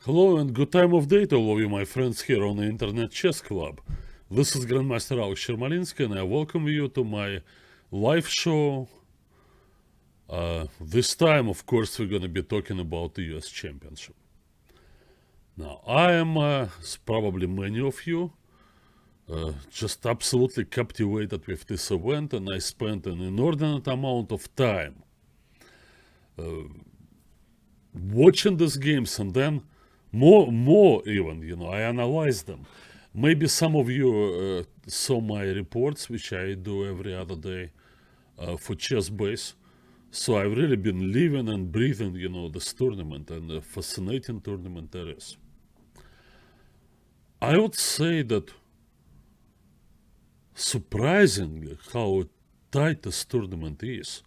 Hello and good time of day to all of you, my friends here on the Internet Chess Club. This is Grandmaster Alex Yermolinsky, and I welcome you to my live show. This time, of course, we're going to be talking about the US Championship. Now, I am, as probably many of you, just absolutely captivated with this event, and I spent an inordinate amount of time watching these games, and then more even, I analyzed them. Maybe some of you saw my reports, which I do every other day for ChessBase. So I've really been living and breathing, this tournament, and a fascinating tournament it is. I would say that surprisingly how tight this tournament is.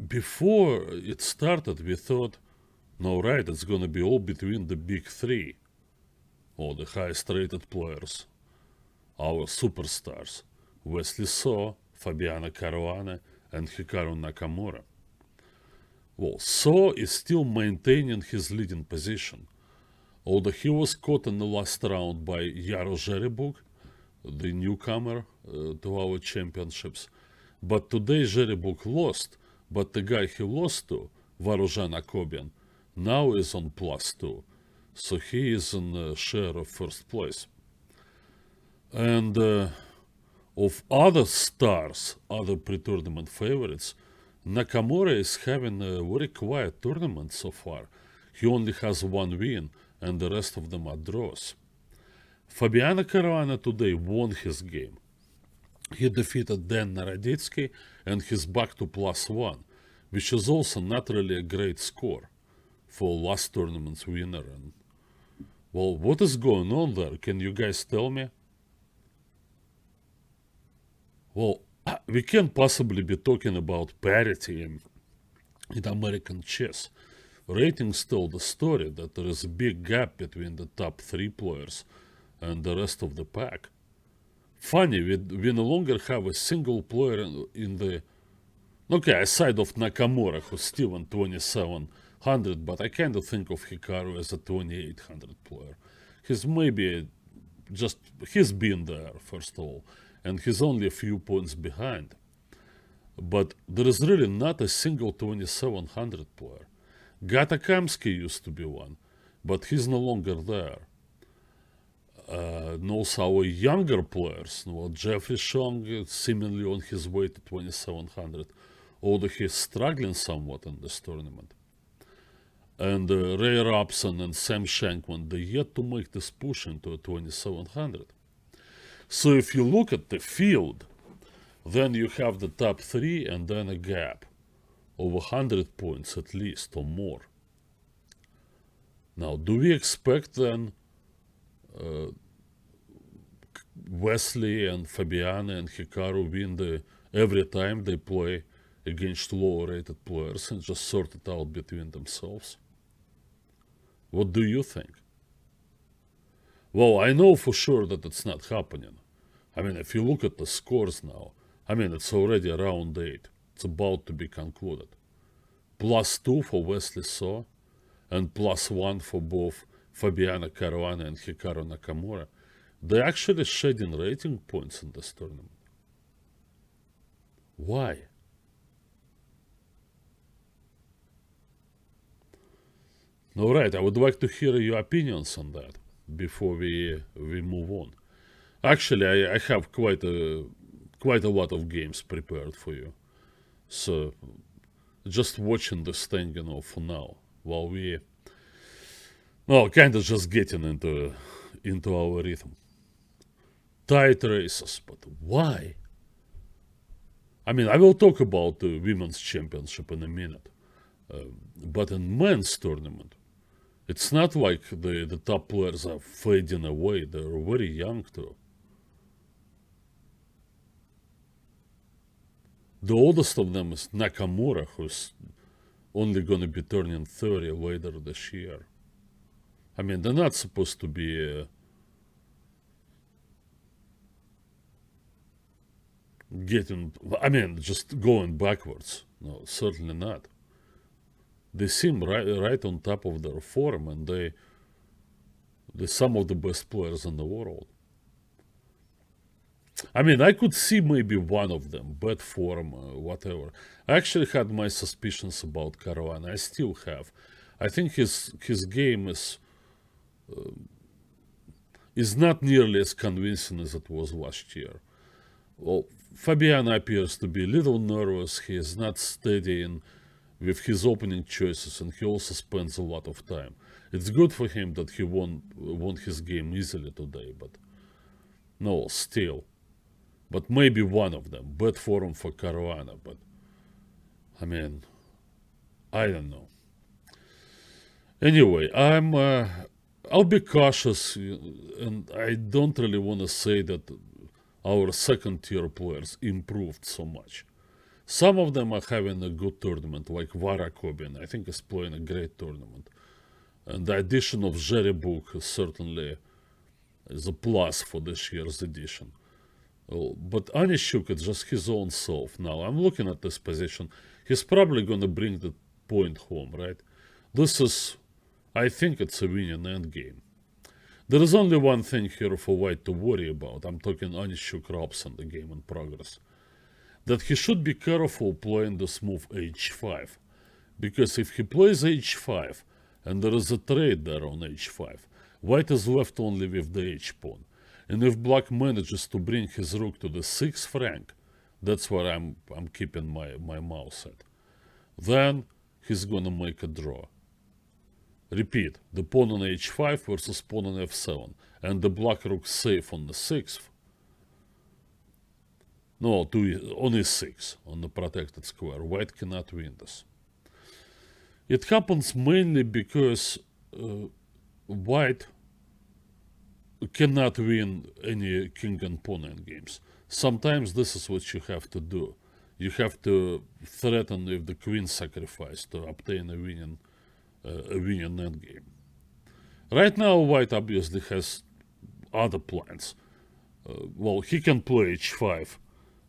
Before it started, we thought, no, right, it's going to be all between the big three, or the highest rated players, our superstars, Wesley So, Fabiano Caruana, and Hikaru Nakamura. Well, So is still maintaining his leading position, although he was caught in the last round by Yaro Jeribuk, the newcomer to our championships. But today Jeribuk lost, but the guy he lost to, Varujan Akobian, now is on +2. So he is in a share of first place. And of other stars, other pre-tournament favorites, Nakamura is having a very quiet tournament so far. He only has one win, and the rest of them are draws. Fabiano Caruana today won his game. He defeated Dan Naroditsky, and he's back to +1, which is also not really a great score for last tournament's winner. And, well, what is going on there? Can you guys tell me? Well, we can't possibly be talking about parity in American chess. Ratings tell the story that there is a big gap between the top 3 players and the rest of the pack. Funny, we no longer have a single player in the... Okay, aside of Nakamura, who's still in 2700, but I kind of think of Hikaru as a 2800 player. He's been there, first of all, and he's only a few points behind. But there is really not a single 2700 player. Gata Kamsky used to be one, but he's no longer there. And also our younger players, Jeffrey Chong is seemingly on his way to 2700, although he's struggling somewhat in this tournament. And Ray Robson and Sam Shankman, they yet to make this push into a 2700. So if you look at the field, then you have the top 3 and then a gap of 100 points at least or more. Now, do we expect then Wesley and Fabiano and Hikaru win every time they play against lower rated players and just sort it out between themselves? What do you think? Well, I know for sure that it's not happening. I mean, if you look at the scores now, it's already round 8. It's about to be concluded. +2 for Wesley So and +1 for both Fabiano Caruana and Hikaru Nakamura. They're actually shedding rating points in this tournament. Why? All right, I would like to hear your opinions on that before we move on. Actually, I have quite a lot of games prepared for you. So, just watching this thing, for now, while we... kind of just getting into our rhythm. Tight races, but why? I will talk about the Women's Championship in a minute. But in men's tournament, it's not like the top players are fading away. They're very young too. The oldest of them is Nakamura, who's only going to be turning 30 later this year. They're not supposed to be just going backwards. No, certainly not. They seem right on top of their form, and they some of the best players in the world. I mean, I could see maybe one of them, bad form, whatever. I actually had my suspicions about Caruana. I still have. I think his game is not nearly as convincing as it was last year. Well, Fabian appears to be a little nervous. He is not steady with his opening choices, and he also spends a lot of time. It's good for him that he won his game easily today, but no, still. But maybe one of them. Bad form for Caruana, but I mean, I don't know. Anyway, I'll be cautious, and I don't really want to say that our second tier players improved so much. Some of them are having a good tournament, like Varakobin, I think is playing a great tournament. And the addition of Zherebook certainly is a plus for this year's edition. But Anishuk is just his own self now. I'm looking at this position. He's probably going to bring the point home, right? I think it's a winning endgame. There is only one thing here for White to worry about. I'm talking Anishuk Robson, the game in progress. That he should be careful playing this move h5. Because if he plays h5, and there is a trade there on h5, White is left only with the h-pawn. And if Black manages to bring his rook to the 6th rank, that's where I'm keeping my mouse at, then he's gonna make a draw. Repeat, the pawn on h5 versus pawn on f7, and the black rook safe on the 6th. No, on e6, on the protected square. White cannot win this. It happens mainly because White cannot win any king and pawn endgames. Sometimes this is what you have to do. You have to threaten with the queen sacrifice to obtain a winning endgame. Right now, White obviously has other plans. Well, he can play h5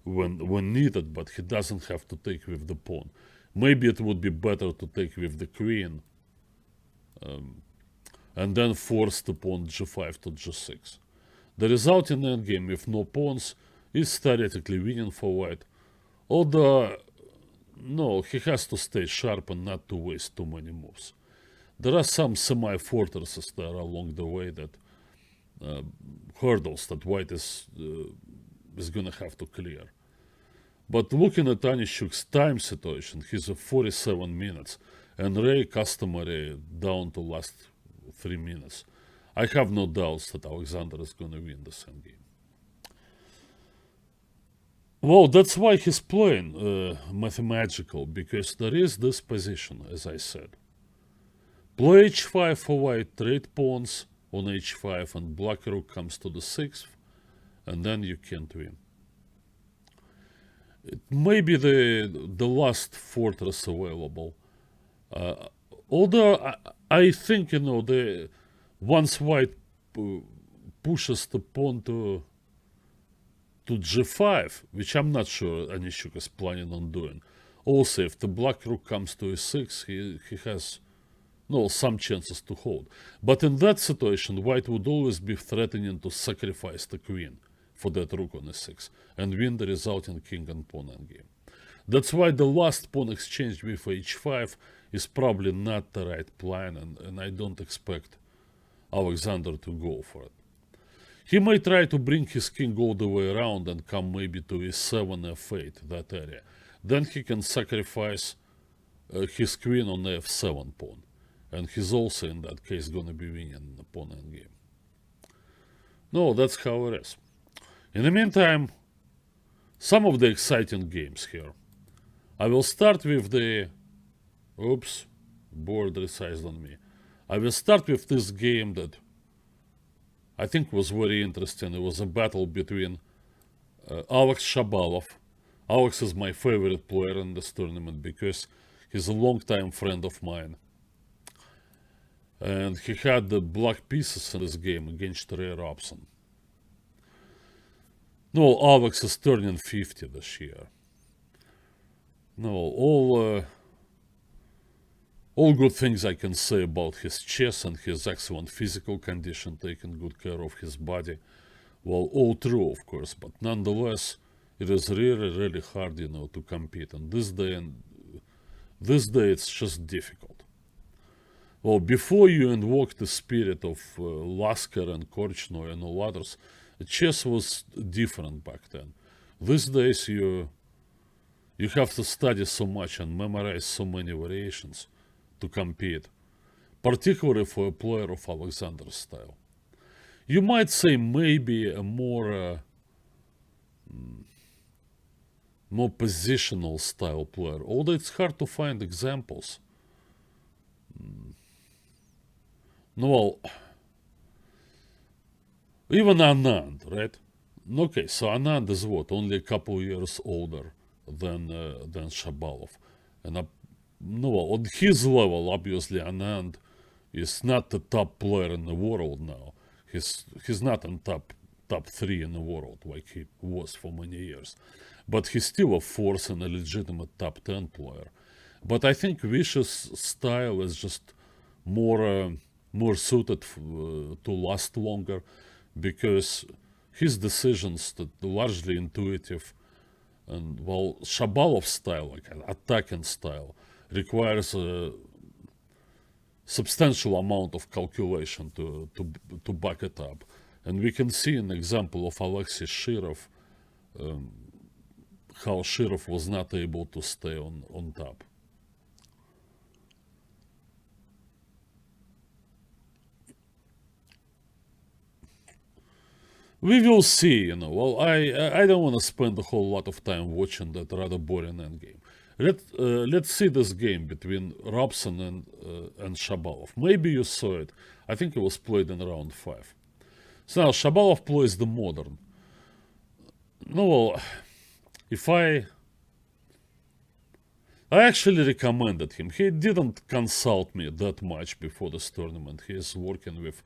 when needed, but he doesn't have to take with the pawn. Maybe it would be better to take with the queen and then force the pawn g5 to g6. The result in endgame with no pawns is theoretically winning for White, although no, he has to stay sharp and not to waste too many moves. There are some semi-fortresses there along the way that hurdles that White is gonna have to clear. But looking at Anishuk's time situation, he's at 47 minutes, and Ray customary down to last 3 minutes. I have no doubts that Alexander is gonna win the same game. Well, that's why he's playing mathematical, because there is this position, as I said. Play h5 for White, trade pawns on h5, and black rook comes to the 6th, and then you can't win. It may be the last fortress available. Although I think, once White pushes the pawn to g5, which I'm not sure Anishuk is planning on doing. Also, if the black rook comes to e6, he has some chances to hold. But in that situation, White would always be threatening to sacrifice the queen for that rook on e6 and win the resulting king and pawn endgame. That's why the last pawn exchange with h5 is probably not the right plan, and I don't expect Alexander to go for it. He may try to bring his king all the way around and come maybe to e7, f8, that area. Then he can sacrifice his queen on the f7 pawn. And he's also, in that case, gonna be winning the pawn endgame. No, that's how it is. In the meantime, some of the exciting games here. I will start with the... Oops, board resized on me. I will start with this game that I think was very interesting. It was a battle between Alex Shabalov. Alex is my favorite player in this tournament because he's a longtime friend of mine. And he had the black pieces in this game against Ray Robson. No, Alex is turning 50 this year. No, All good things I can say about his chess and his excellent physical condition, taking good care of his body. Well, all true, of course, but nonetheless, it is really, really hard, to compete. And this day it's just difficult. Well, before you invoke the spirit of Lasker and Korchnoi and all others, chess was different back then. These days you have to study so much and memorize so many variations to compete, particularly for a player of Alexander's style. You might say maybe a more positional style player, although it's hard to find examples. No, well, even Anand, right? Okay, so Anand is what? Only a couple years older than Shabalov. And no, well, on his level, obviously, Anand is not the top player in the world now. He's not in top 3 in the world like he was for many years. But he's still a force and a legitimate top 10 player. But I think Vish's style is just more suited to last longer, because his decisions are largely intuitive. And well, Shabalov's style, like an attacking style, requires a substantial amount of calculation to back it up. And we can see an example of Alexei Shirov, how Shirov was not able to stay on top. We will see, Well, I don't want to spend a whole lot of time watching that rather boring endgame. Let's see this game between Robson and Shabalov. Maybe you saw it. I think it was played in round 5. So now Shabalov plays the modern. No, well, if I actually recommended him. He didn't consult me that much before this tournament. He is working with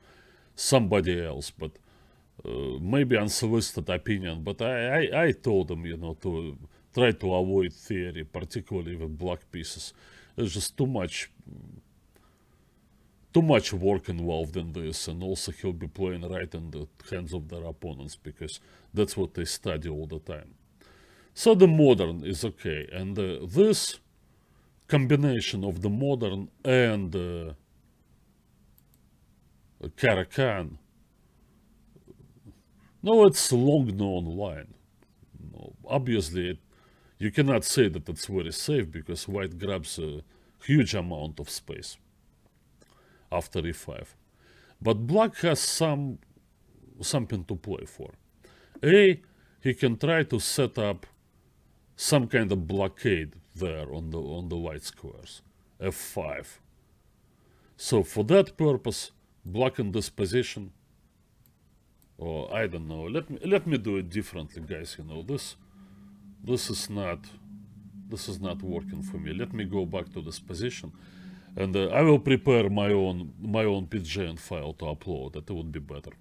somebody else, but maybe unsolicited opinion. But I told him, to try to avoid theory, particularly with black pieces. There's just too much work involved in this, and also he'll be playing right in the hands of their opponents, because that's what they study all the time. So the modern is okay, and this combination of the modern and Caracan, no, it's a long-known line. No, obviously, you cannot say that it's very safe, because white grabs a huge amount of space after e5. But black has something to play for. He can try to set up some kind of blockade there on the white squares, f5. So for that purpose, black in this position, or I don't know, let me do it differently, guys. This is not working for me. Let me go back to this position, and I will prepare my own PGN file to upload. That would be better.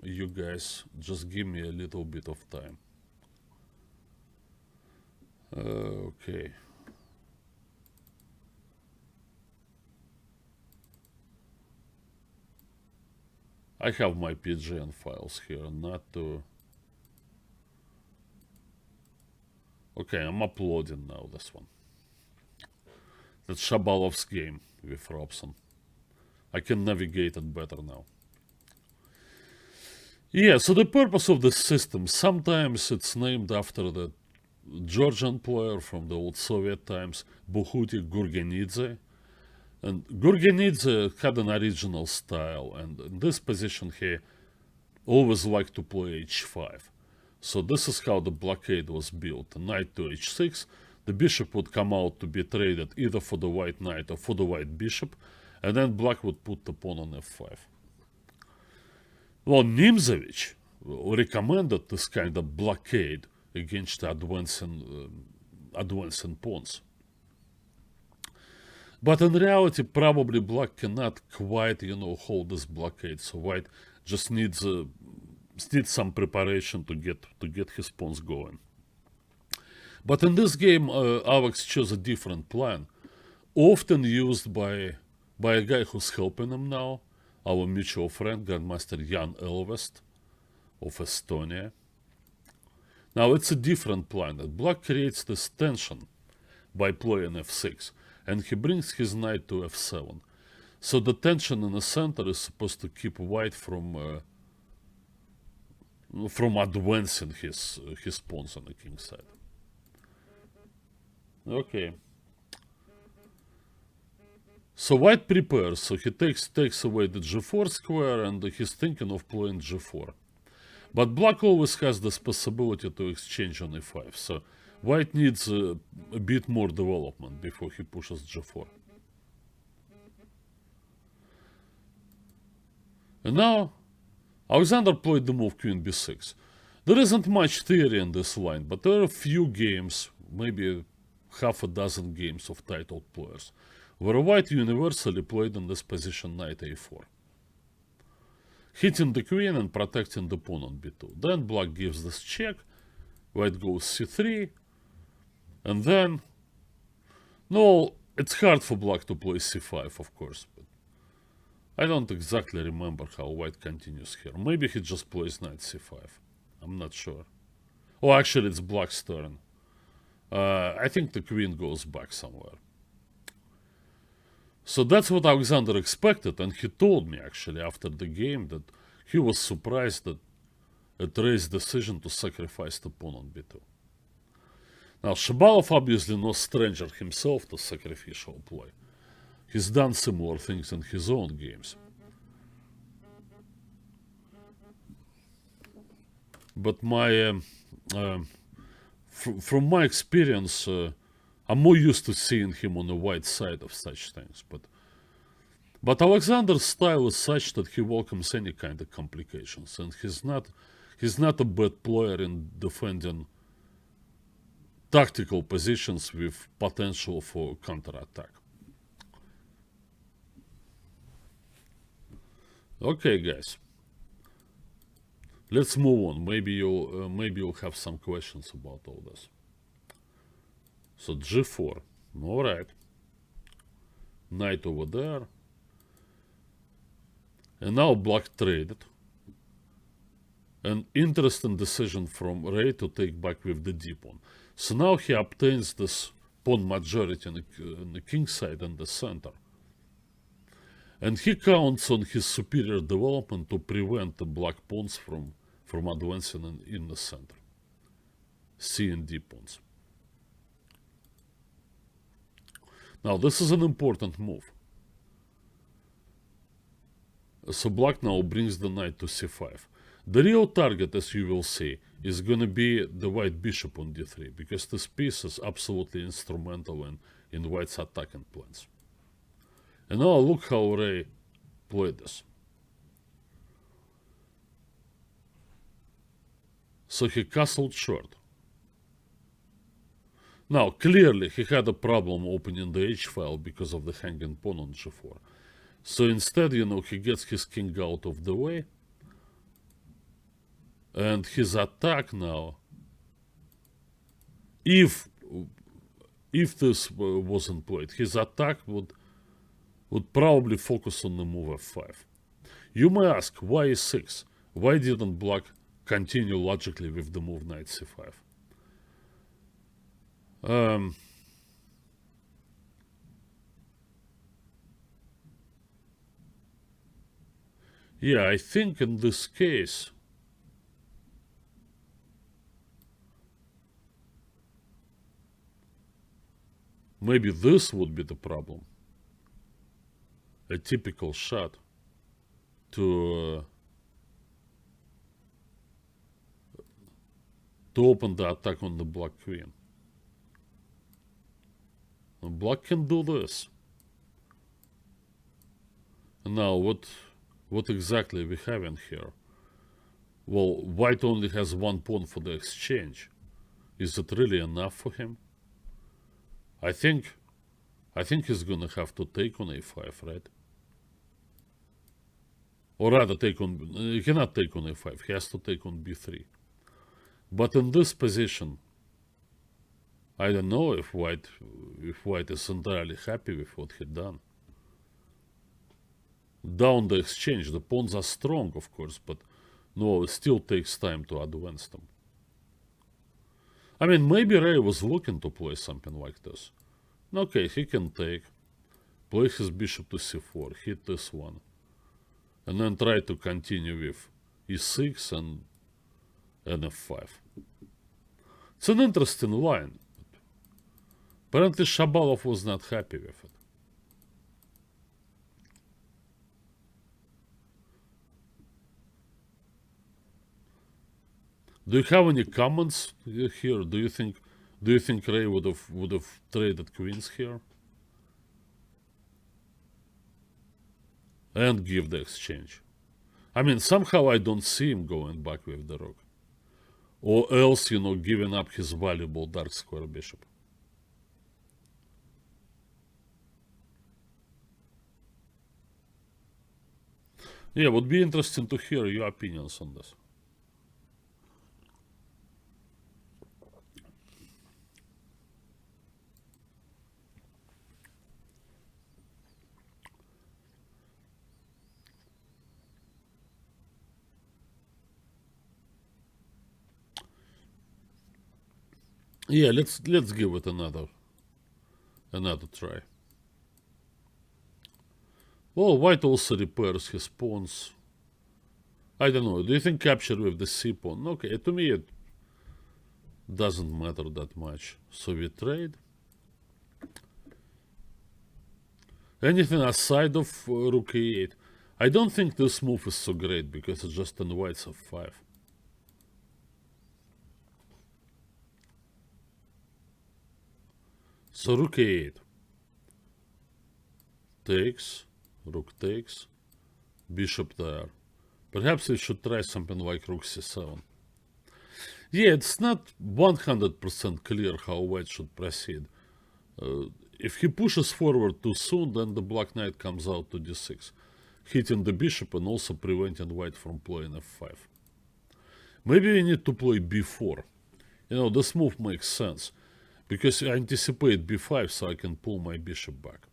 You guys just give me a little bit of time. Okay. I have my PGN files here, not to... Okay, I'm uploading now this one. That's Shabalov's game with Robson. I can navigate it better now. Yeah, so the purpose of the system, sometimes it's named after the Georgian player from the old Soviet times, Bukhuti Gurgenidze. And Gurgenidze had an original style, and in this position he always liked to play h5. So this is how the blockade was built. Knight to h6, the bishop would come out to be traded either for the white knight or for the white bishop, and then black would put the pawn on f5. Well, Nimzovich recommended this kind of blockade against advancing pawns. But in reality, probably black cannot quite, hold this blockade. So white just needs some preparation to get his pawns going. But in this game, Alex chose a different plan, often used by a guy who's helping him now, our mutual friend, Grandmaster Jan Elvest of Estonia. Now, it's a different plan. That Black creates this tension by playing f6, and he brings his knight to f7. So the tension in the center is supposed to keep White from advancing his pawns on the king side. Okay. So White prepares, so he takes away the g4 square, and he's thinking of playing g4. But Black always has this possibility to exchange on e5, so White needs a bit more development before he pushes g4. And now, Alexander played the move queen b6. There isn't much theory in this line, but there are a few games, maybe half a dozen games of titled players, where White universally played in this position knight a4, hitting the queen and protecting the pawn on b2. Then Black gives this check, White goes c3, and then, no, it's hard for Black to play c5, of course, but I don't exactly remember how White continues here. Maybe he just plays knight c5. I'm not sure. Oh, actually, it's Black's turn. I think the queen goes back somewhere. So that's what Alexander expected, and he told me actually after the game that he was surprised at Ray's decision to sacrifice the pawn on b2. Now, Shabalov obviously no stranger himself to sacrificial play. He's done similar things in his own games. But from my experience, I'm more used to seeing him on the white side of such things. But Alexander's style is such that he welcomes any kind of complications, and he's not a bad player in defending tactical positions with potential for counterattack. Okay, guys, let's move on. Maybe you'll have some questions about all this. So g4, all right. Knight over there, and now Black traded. An interesting decision from Ray to take back with the d pawn. So now he obtains this pawn majority on the king side and the center. And he counts on his superior development to prevent the black pawns from advancing in the center. C and D pawns. Now this is an important move. So Black now brings the knight to c5. The real target, as you will see, is going to be the white bishop on d3, because this piece is absolutely instrumental in White's attacking plans. And now look how Ray played this. So he castled short. Now, clearly he had a problem opening the h-file because of the hanging pawn on g4. So instead, he gets his king out of the way. And his attack now, if this wasn't played, his attack would probably focus on the move f5. You may ask, why e6? Why didn't Black continue logically with the move knight c5? Yeah, I think in this case, maybe this would be the problem. A typical shot to open the attack on the black queen. And Black can do this. And now what exactly we have in here? Well, White only has one pawn for the exchange. Is it really enough for him? I think he's gonna have to take on a5, right? Or rather he cannot take on a5, he has to take on b3. But in this position, I don't know if white is entirely happy with what he done. Down the exchange, the pawns are strong, of course, but no, it still takes time to advance them. I mean, maybe Ray was looking to play something like this. Okay, he can take, play his bishop to c4, hit this one, and then try to continue with e6 and f5. It's an interesting line. Apparently Shabalov was not happy with it. Do you have any comments here? Do you think Ray would have traded queens here? And give the exchange. I mean, somehow I don't see him going back with the rook. Or else, giving up his valuable dark square bishop. Yeah, would be interesting to hear your opinions on this. Yeah, let's give it another try. Well, white also repairs his pawns. I don't know. Do you think capture with the c pawn? Okay, to me it doesn't matter that much. So we trade. Anything aside of rook e8? I don't think this move is so great because it's just on white's f5. So rook e8 takes, rook takes, bishop there. Perhaps we should try something like rook c7. Yeah, it's not 100% clear how white should proceed. If he pushes forward too soon, then the black knight comes out to d6, hitting the bishop and also preventing white from playing f5. Maybe we need to play b4. This move makes sense, because I anticipate b5 so I can pull my bishop back.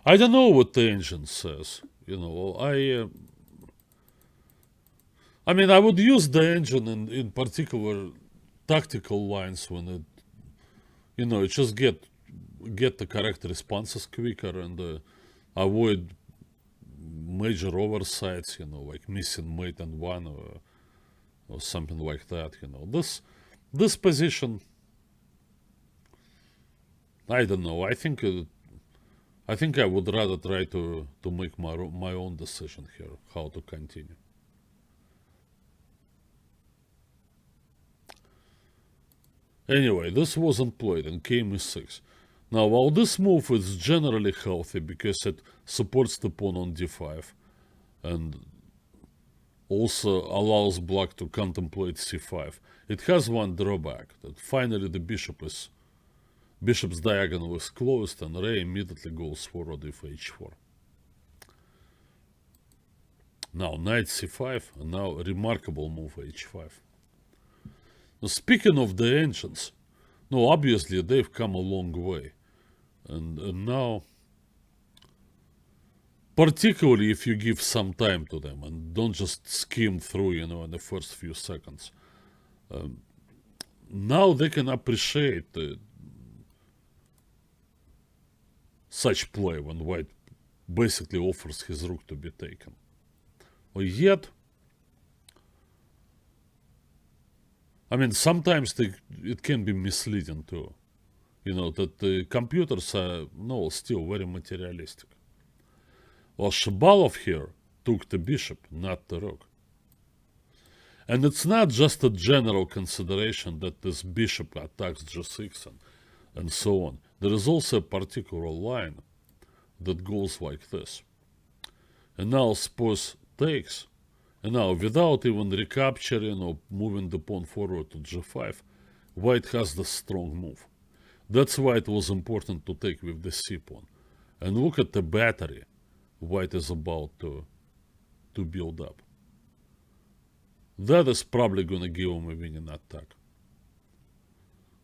I don't know what the engine says. I mean, I would use the engine in particular tactical lines when it, you just get the correct responses quicker and avoid major oversights, like missing mate and one or something like that. This position, I don't know. I think I would rather try to make my own decision here, how to continue. Anyway, this wasn't played and came e6. Now, while this move is generally healthy because it supports the pawn on d5 and also allows black to contemplate c5, it has one drawback, that finally the bishop's diagonal is closed and Ray immediately goes forward with h4. Now knight c5, and now a remarkable move h5. Now, speaking of the engines, obviously they've come a long way. And now, particularly if you give some time to them and don't just skim through, in the first few seconds, now they can appreciate such play when white basically offers his rook to be taken. Yet, I mean, sometimes it can be misleading too. That the computers are still very materialistic. Well, Shabalov here took the bishop, not the rook. And it's not just a general consideration that this bishop attacks g6 and so on. There is also a particular line that goes like this. And now suppose takes, and now without even recapturing or moving the pawn forward to g5, white has the strong move. That's why it was important to take with the c-pawn. And look at the battery white is about to build up. That is probably gonna give him a winning attack.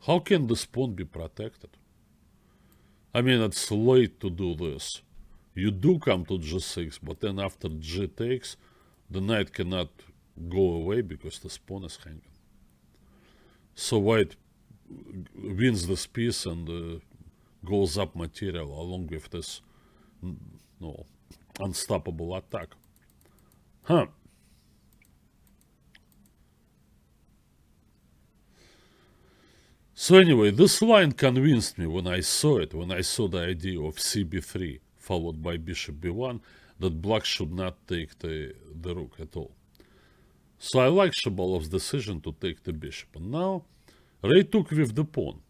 How can this pawn be protected? I mean, it's late to do this. You do come to g6, but then after g takes, the knight cannot go away because the pawn is hanging. So white wins this piece and goes up material along with this unstoppable attack. Huh. So anyway, this line convinced me when I saw it, when I saw the idea of cb3 followed by bishop b1, that black should not take the rook at all. So I like Shabalov's decision to take the bishop. And now, Ray took with the pawn.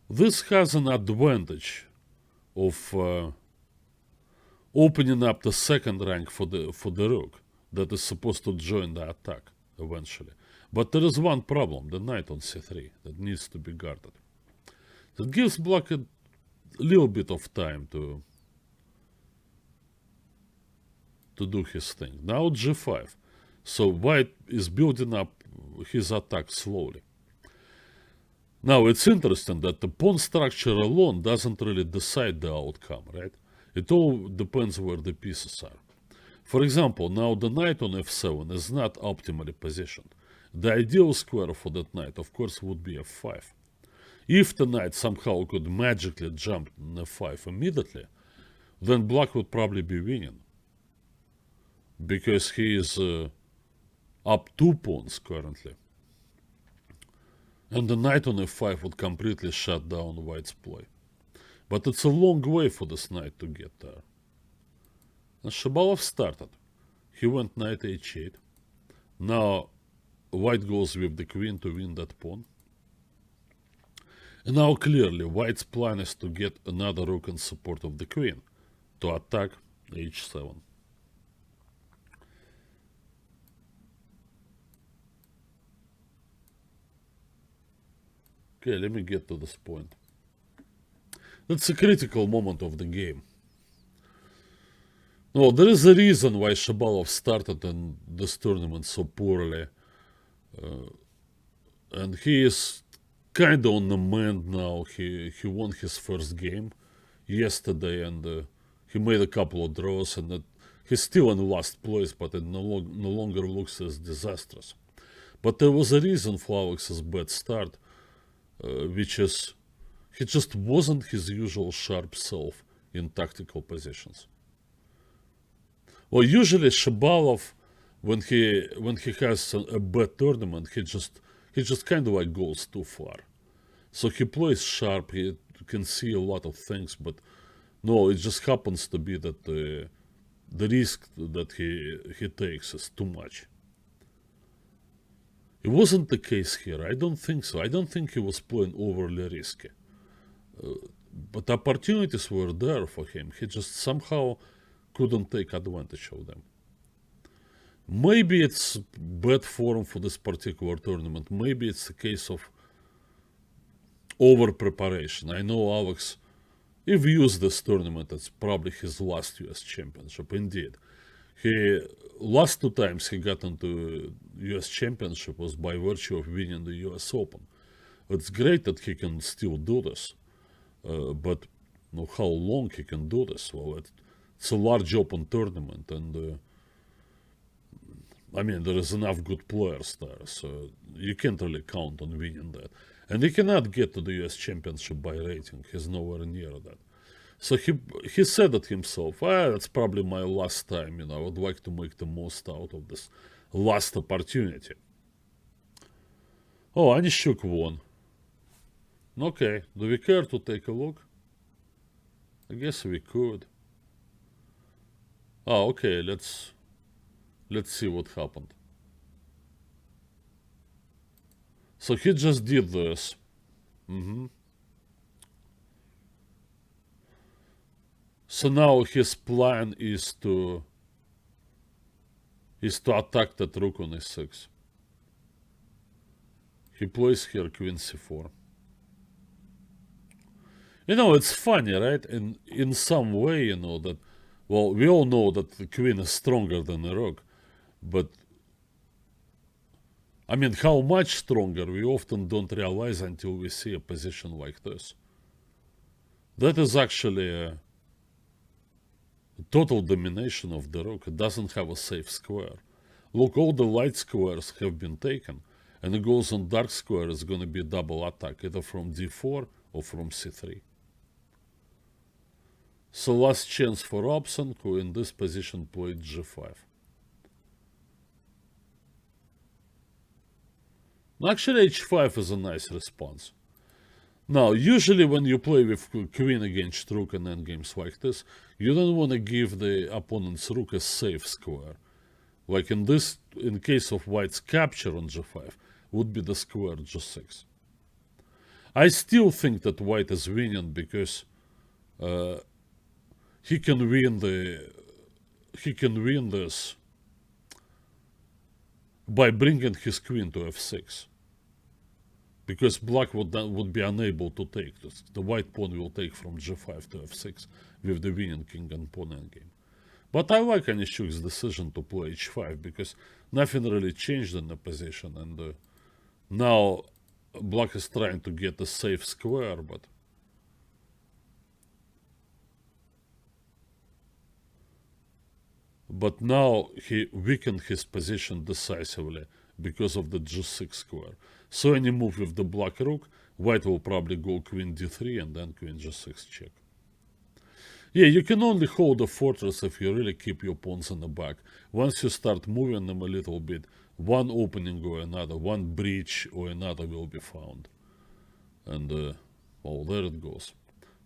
This has an advantage of opening up the second rank for the rook that is supposed to join the attack eventually. But there is one problem, the knight on c3, that needs to be guarded. That gives black a little bit of time to do his thing. Now g5. So white is building up his attack slowly. Now it's interesting that the pawn structure alone doesn't really decide the outcome, right? It all depends where the pieces are. For example, now the knight on f7 is not optimally positioned. The ideal square for that knight, of course, would be f5. If the knight somehow could magically jump on f5 immediately, then black would probably be winning. Because he is up 2 pawns currently. And the knight on f5 would completely shut down white's play. But it's a long way for this knight to get there. And Shabalov started. He went knight h8. Now white goes with the queen to win that pawn. And now clearly white's plan is to get another rook in support of the queen, to attack h7. Okay, let me get to this point. That's a critical moment of the game. No, there is a reason why Shabalov started in this tournament so poorly. And he is kind of on the mend now. He won his first game yesterday, and he made a couple of draws, and he's still in last place, but it no longer looks as disastrous. But there was a reason for Alex's bad start, which is he just wasn't his usual sharp self in tactical positions. Well, usually Shabalov, when he has a bad tournament, he just kind of like goes too far. So he plays sharp, he can see a lot of things, but no, it just happens to be that the risk that he takes is too much. It wasn't the case here. I don't think so. I don't think he was playing overly risky. But opportunities were there for him. He just somehow couldn't take advantage of them. Maybe it's bad form for this particular tournament. Maybe it's a case of over preparation. I know Alex, he views this tournament as probably his last US championship. Indeed. Last 2 times he got into US championship was by virtue of winning the US Open. It's great that he can still do this. But how long he can do this? Well, it's a large open tournament, and I mean, there is enough good players there, so you can't really count on winning that. And he cannot get to the US Championship by rating. He's nowhere near that. So he said it himself, that's probably my last time, I would like to make the most out of this last opportunity. Oh, Anishuk won. Okay, do we care to take a look? I guess we could. Oh, okay, let's see what happened. So he just did this. So now his plan is to attack that rook on e6. He plays here queen c4. It's funny, right? In some way, that, well, we all know that the queen is stronger than the rook, But, I mean, how much stronger we often don't realize until we see a position like this. That is actually a total domination of the rook. It doesn't have a safe square. Look, all the light squares have been taken, and it goes on dark square. It's going to be a double attack, either from d4 or from c3. So last chance for Robson, who in this position played g5. Actually, h5 is a nice response. Now, usually when you play with queen against rook in endgames like this, you don't want to give the opponent's rook a safe square. Like in case of white's capture on g5, would be the square g6. I still think that white is winning because he can win this by bringing his queen to f6. Because black would be unable to take this. The white pawn will take from g5 to f6 with the winning king and pawn endgame. But I like Aniszczuk's decision to play h5 because nothing really changed in the position, and now black is trying to get a safe square, but now he weakened his position decisively because of the g6 square. So any move with the black rook, white will probably go queen d3 and then queen g6 check. Yeah, you can only hold a fortress if you really keep your pawns in the back. Once you start moving them a little bit, one opening or another, one breach or another will be found. And, well, there it goes.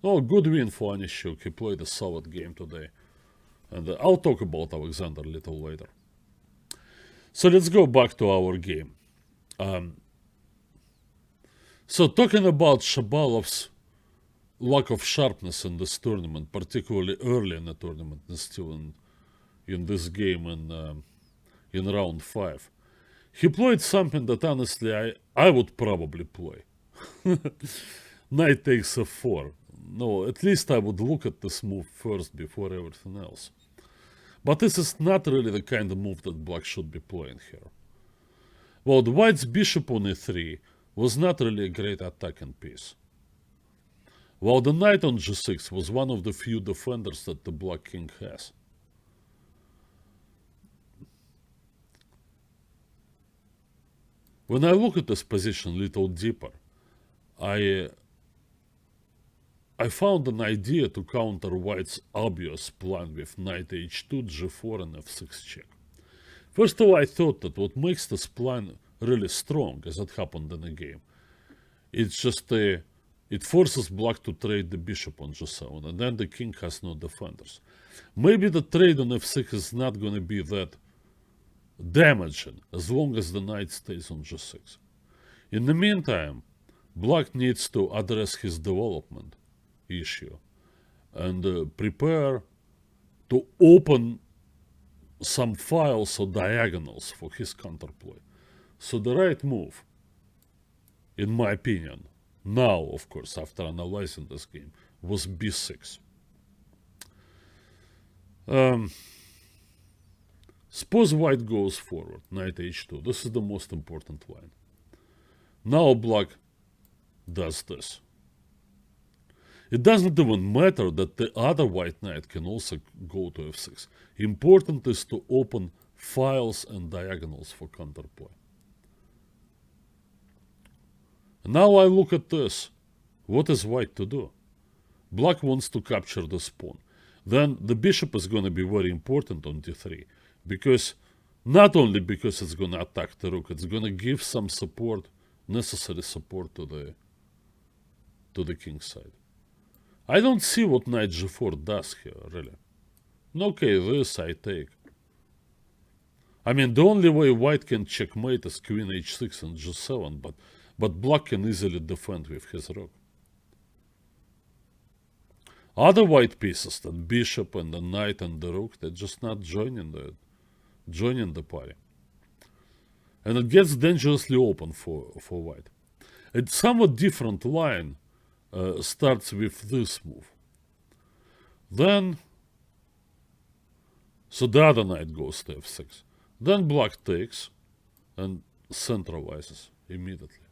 Oh, good win for Aniszczuk. He played a solid game today. And I'll talk about Alexander a little later. So let's go back to our game. So talking about Shabalov's lack of sharpness in this tournament, particularly early in the tournament, and still in this game in round 5. He played something that honestly I would probably play. Knight takes f4. No, at least I would look at this move first before everything else. But this is not really the kind of move that black should be playing here. Well, the white's bishop on e3 was not really a great attacking piece. While the knight on g6 was one of the few defenders that the black king has. When I look at this position a little deeper, I found an idea to counter white's obvious plan with knight h2, g4 and f6 check. First of all, I thought that what makes this plan really strong, as it happened in the game, it's just it forces black to trade the bishop on g7, and then the king has no defenders. Maybe the trade on f6 is not going to be that damaging as long as the knight stays on g6. In the meantime, black needs to address his development issue and prepare to open some files or diagonals for his counterplay. So the right move, in my opinion, now, of course, after analyzing this game, was b6. Suppose white goes forward, knight h2. This is the most important line. Now black does this. It doesn't even matter that the other white knight can also go to f6. Important is to open files and diagonals for counterplay. Now I look at this. What is white to do? Black wants to capture this pawn. Then the bishop is going to be very important on d3. Because, not only because it's going to attack the rook, it's going to give some support, necessary support to the king's side. I don't see what knight g4 does here, really. Okay, this I take. I mean, the only way white can checkmate is queen h6 and g7, but black can easily defend with his rook. Other white pieces, the bishop and the knight and the rook, they're just not joining the party. And it gets dangerously open for white. A somewhat different line starts with this move. Then, so the other knight goes to f6. Then black takes and centralizes immediately.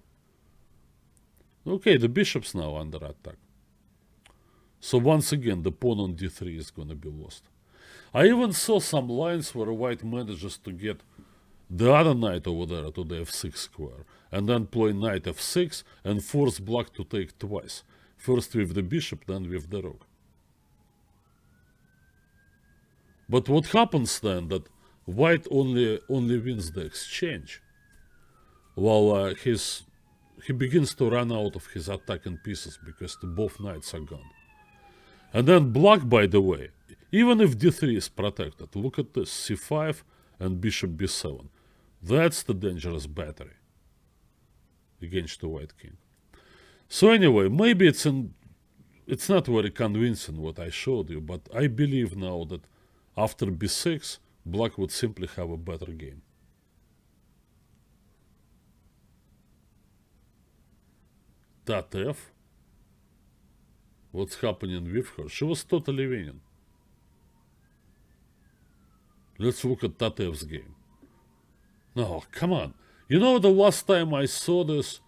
Okay, the bishop's now under attack. So once again, the pawn on d3 is gonna be lost. I even saw some lines where white manages to get the other knight over there to the f6 square, and then play knight f6 and force black to take twice. First with the bishop, then with the rook. But what happens then that white only wins the exchange, while he begins to run out of his attacking pieces because both knights are gone. And then black, by the way, even if d3 is protected, look at this, c5 and bishop b7. That's the dangerous battery against the white king. So anyway, maybe it's not very convincing what I showed you, but I believe now that after b6, black would simply have a better game. That f. What's happening with her? She was totally winning. Let's look at Tatev's game. No, come on. You know, the last time I saw this,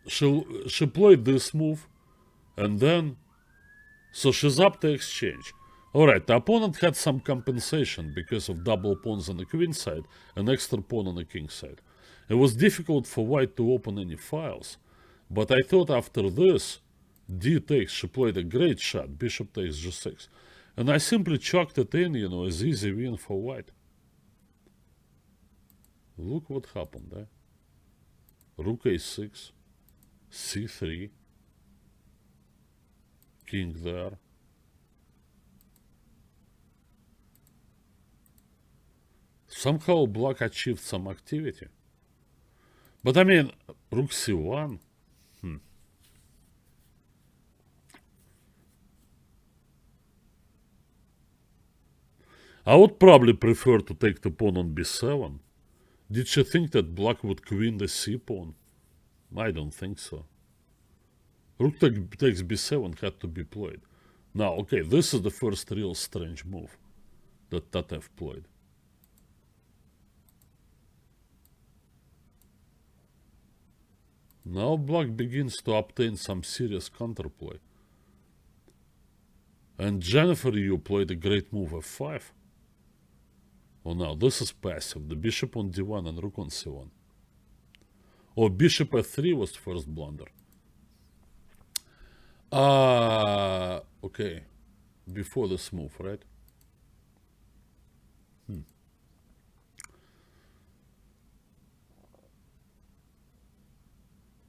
she played this move, and then, so she's up to exchange. Alright, the opponent had some compensation because of double pawns on the queen side and extra pawn on the king side. It was difficult for white to open any files, but I thought after this, d takes, she played a great shot, bishop takes g6. And I simply chucked it in, you know, as easy win for white. Look what happened, eh? Rook a6, c3, king there. Somehow black achieved some activity. But I mean, rook c1, I would probably prefer to take the pawn on b7. Did she think that black would queen the c-pawn? I don't think so. Rook takes b7 had to be played. Now, okay, this is the first real strange move that Tatev played. Now black begins to obtain some serious counterplay. And Jennifer, you played a great move f5. Oh, now this is passive. The bishop on d1 and rook on c1. Oh, bishop f3 was first blunder. Okay. Before this move, right?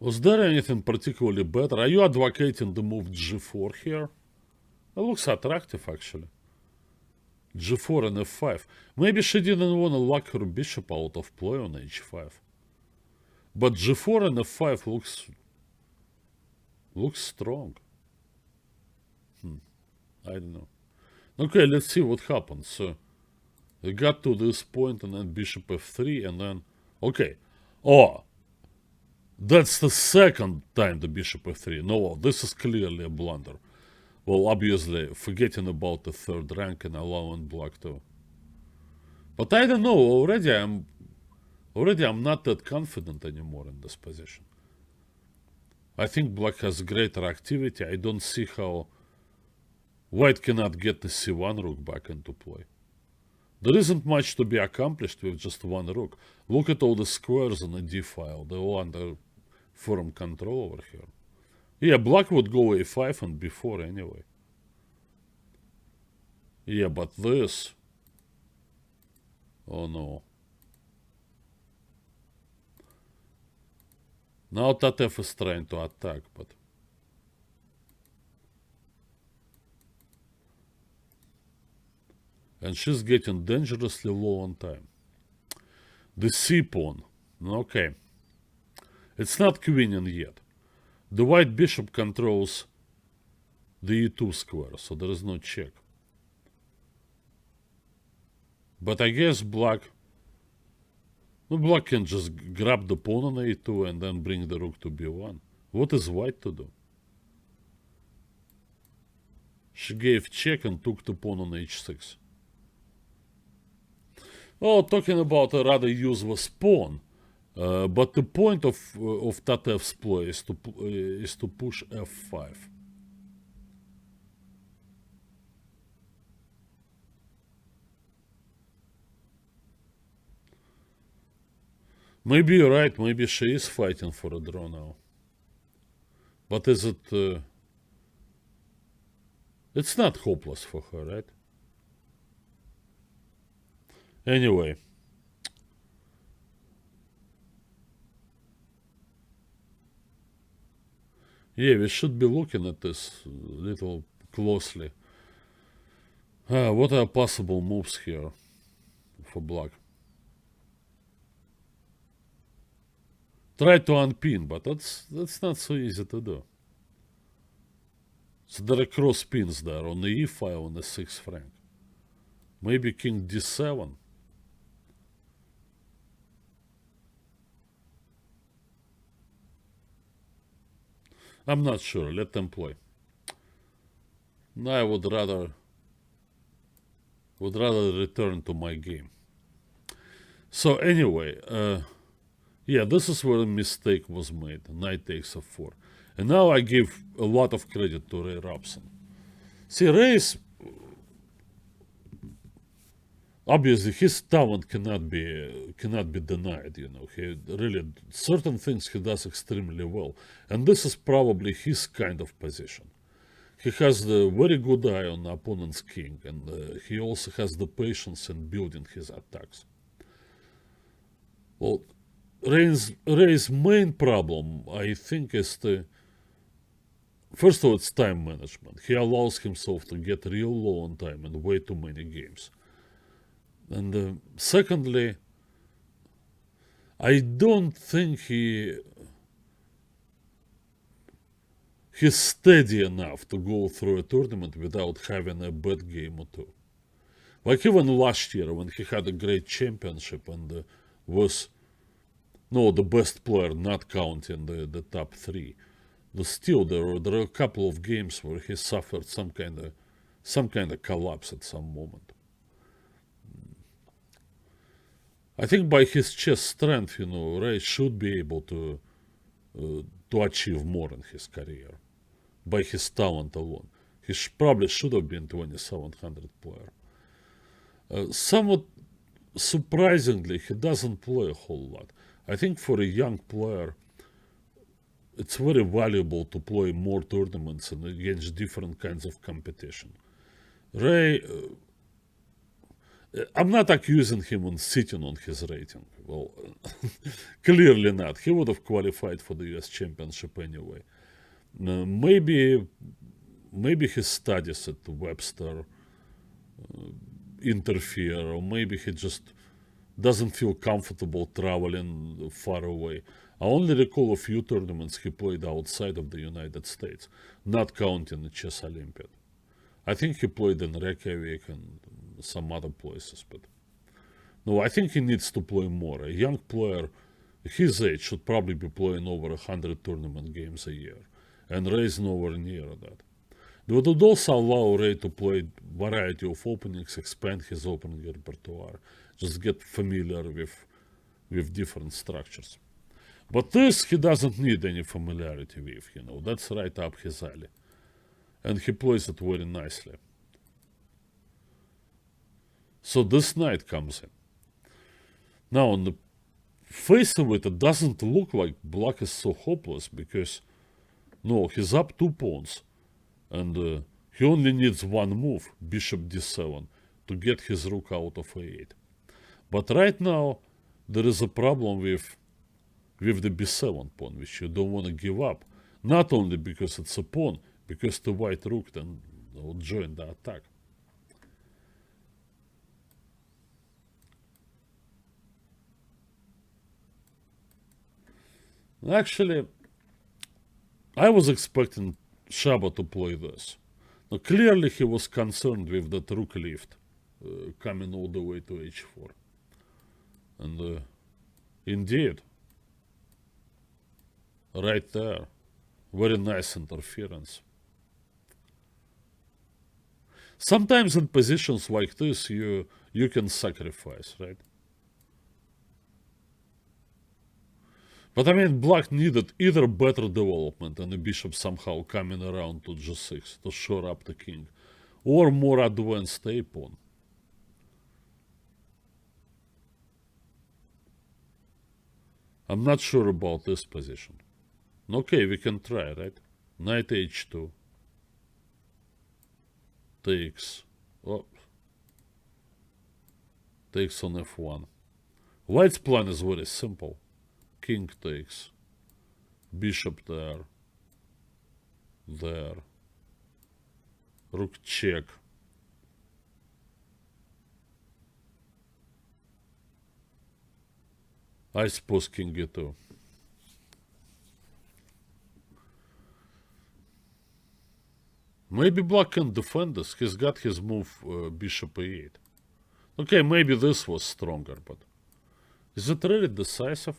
Was there anything particularly better? Are you advocating the move g4 here? It looks attractive, actually. g4 and f5. Maybe she didn't want to lock her bishop out of play on h5. But g4 and f5 looks strong. I don't know. Okay, let's see what happens. So, we got to this point and then bishop f3 and then... Okay. Oh, that's the second time the bishop f3. No, this is clearly a blunder. Well, obviously, forgetting about the third rank and allowing black to... But I don't know, already I'm not that confident anymore in this position. I think black has greater activity. I don't see how white cannot get the c1 rook back into play. There isn't much to be accomplished with just one rook. Look at all the squares in the d file. They're all under firm control over here. Yeah, black would go a5 and b4 anyway. Yeah, but this... Oh no. Now Tatev is trying to attack, but... And she's getting dangerously low on time. The c-pawn. Okay. It's not queening yet. The white bishop controls the e2 square, so there is no check. But I guess black can just grab the pawn on a2 and then bring the rook to b1. What is white to do? She gave check and took the pawn on h6. Oh, talking about a rather useless pawn. But the point of Tatev's play is to push f5. Maybe you're right. Maybe she is fighting for a draw now. But is it? It's not hopeless for her, right? Anyway. Yeah, we should be looking at this a little closely. What are possible moves here for black? Try to unpin, but that's not so easy to do. So there are cross pins there on the e file and the 6th rank. Maybe king d7. I'm not sure. Let them play. I would rather return to my game. So anyway, yeah, this is where a mistake was made. Knight takes f4. And now I give a lot of credit to Ray Robson. See, Ray's... Obviously, his talent cannot be denied, you know. He really... Certain things he does extremely well. And this is probably his kind of position. He has the very good eye on the opponent's king. And he also has the patience in building his attacks. Well, Ray's main problem, I think, is the... First of all, it's time management. He allows himself to get real low on time in way too many games. And secondly, I don't think he's steady enough to go through a tournament without having a bad game or two. Like even last year when he had a great championship and was the best player, not counting the top 3. But still, there are a couple of games where he suffered some kind of collapse at some moment. I think by his chess strength, Ray should be able to achieve more in his career by his talent alone. He probably should have been 2700 player. Somewhat surprisingly, he doesn't play a whole lot. I think for a young player, it's very valuable to play more tournaments and against different kinds of competition. Ray, I'm not accusing him of sitting on his rating. Well, clearly not. He would have qualified for the US Championship anyway. Maybe his studies at Webster interfere, or maybe he just doesn't feel comfortable traveling far away. I only recall a few tournaments he played outside of the United States, not counting the Chess Olympiad. I think he played in Reykjavik and some other places, but no, I think he needs to play more. A young player his age should probably be playing over 100 tournament games a year, and Ray's nowhere near that. They would also allow Ray to play variety of openings, expand his opening repertoire, just get familiar with different structures. But this he doesn't need any familiarity with, that's right up his alley. And he plays it very nicely. So this knight comes in. Now on the face of it, it doesn't look like black is so hopeless because, no, he's up 2 pawns. And he only needs one move, bishop d7, to get his rook out of a8. But right now, there is a problem with the b7 pawn, which you don't want to give up. Not only because it's a pawn, because the white rook then will join the attack. Actually, I was expecting Shaba to play this. Now, clearly he was concerned with that rook lift coming all the way to h4. And indeed, right there, very nice interference. Sometimes in positions like this, you can sacrifice, right? But I mean, black needed either better development and the bishop somehow coming around to g6 to shore up the king, or more advanced a pawn. I'm not sure about this position. Okay, we can try, right? Knight h2 takes, oh, takes on f1. White's plan is very simple. King takes, bishop there, rook check. I suppose king e2. Maybe black can defend this. He's got his move bishop e8. Okay, maybe this was stronger, but is it really decisive?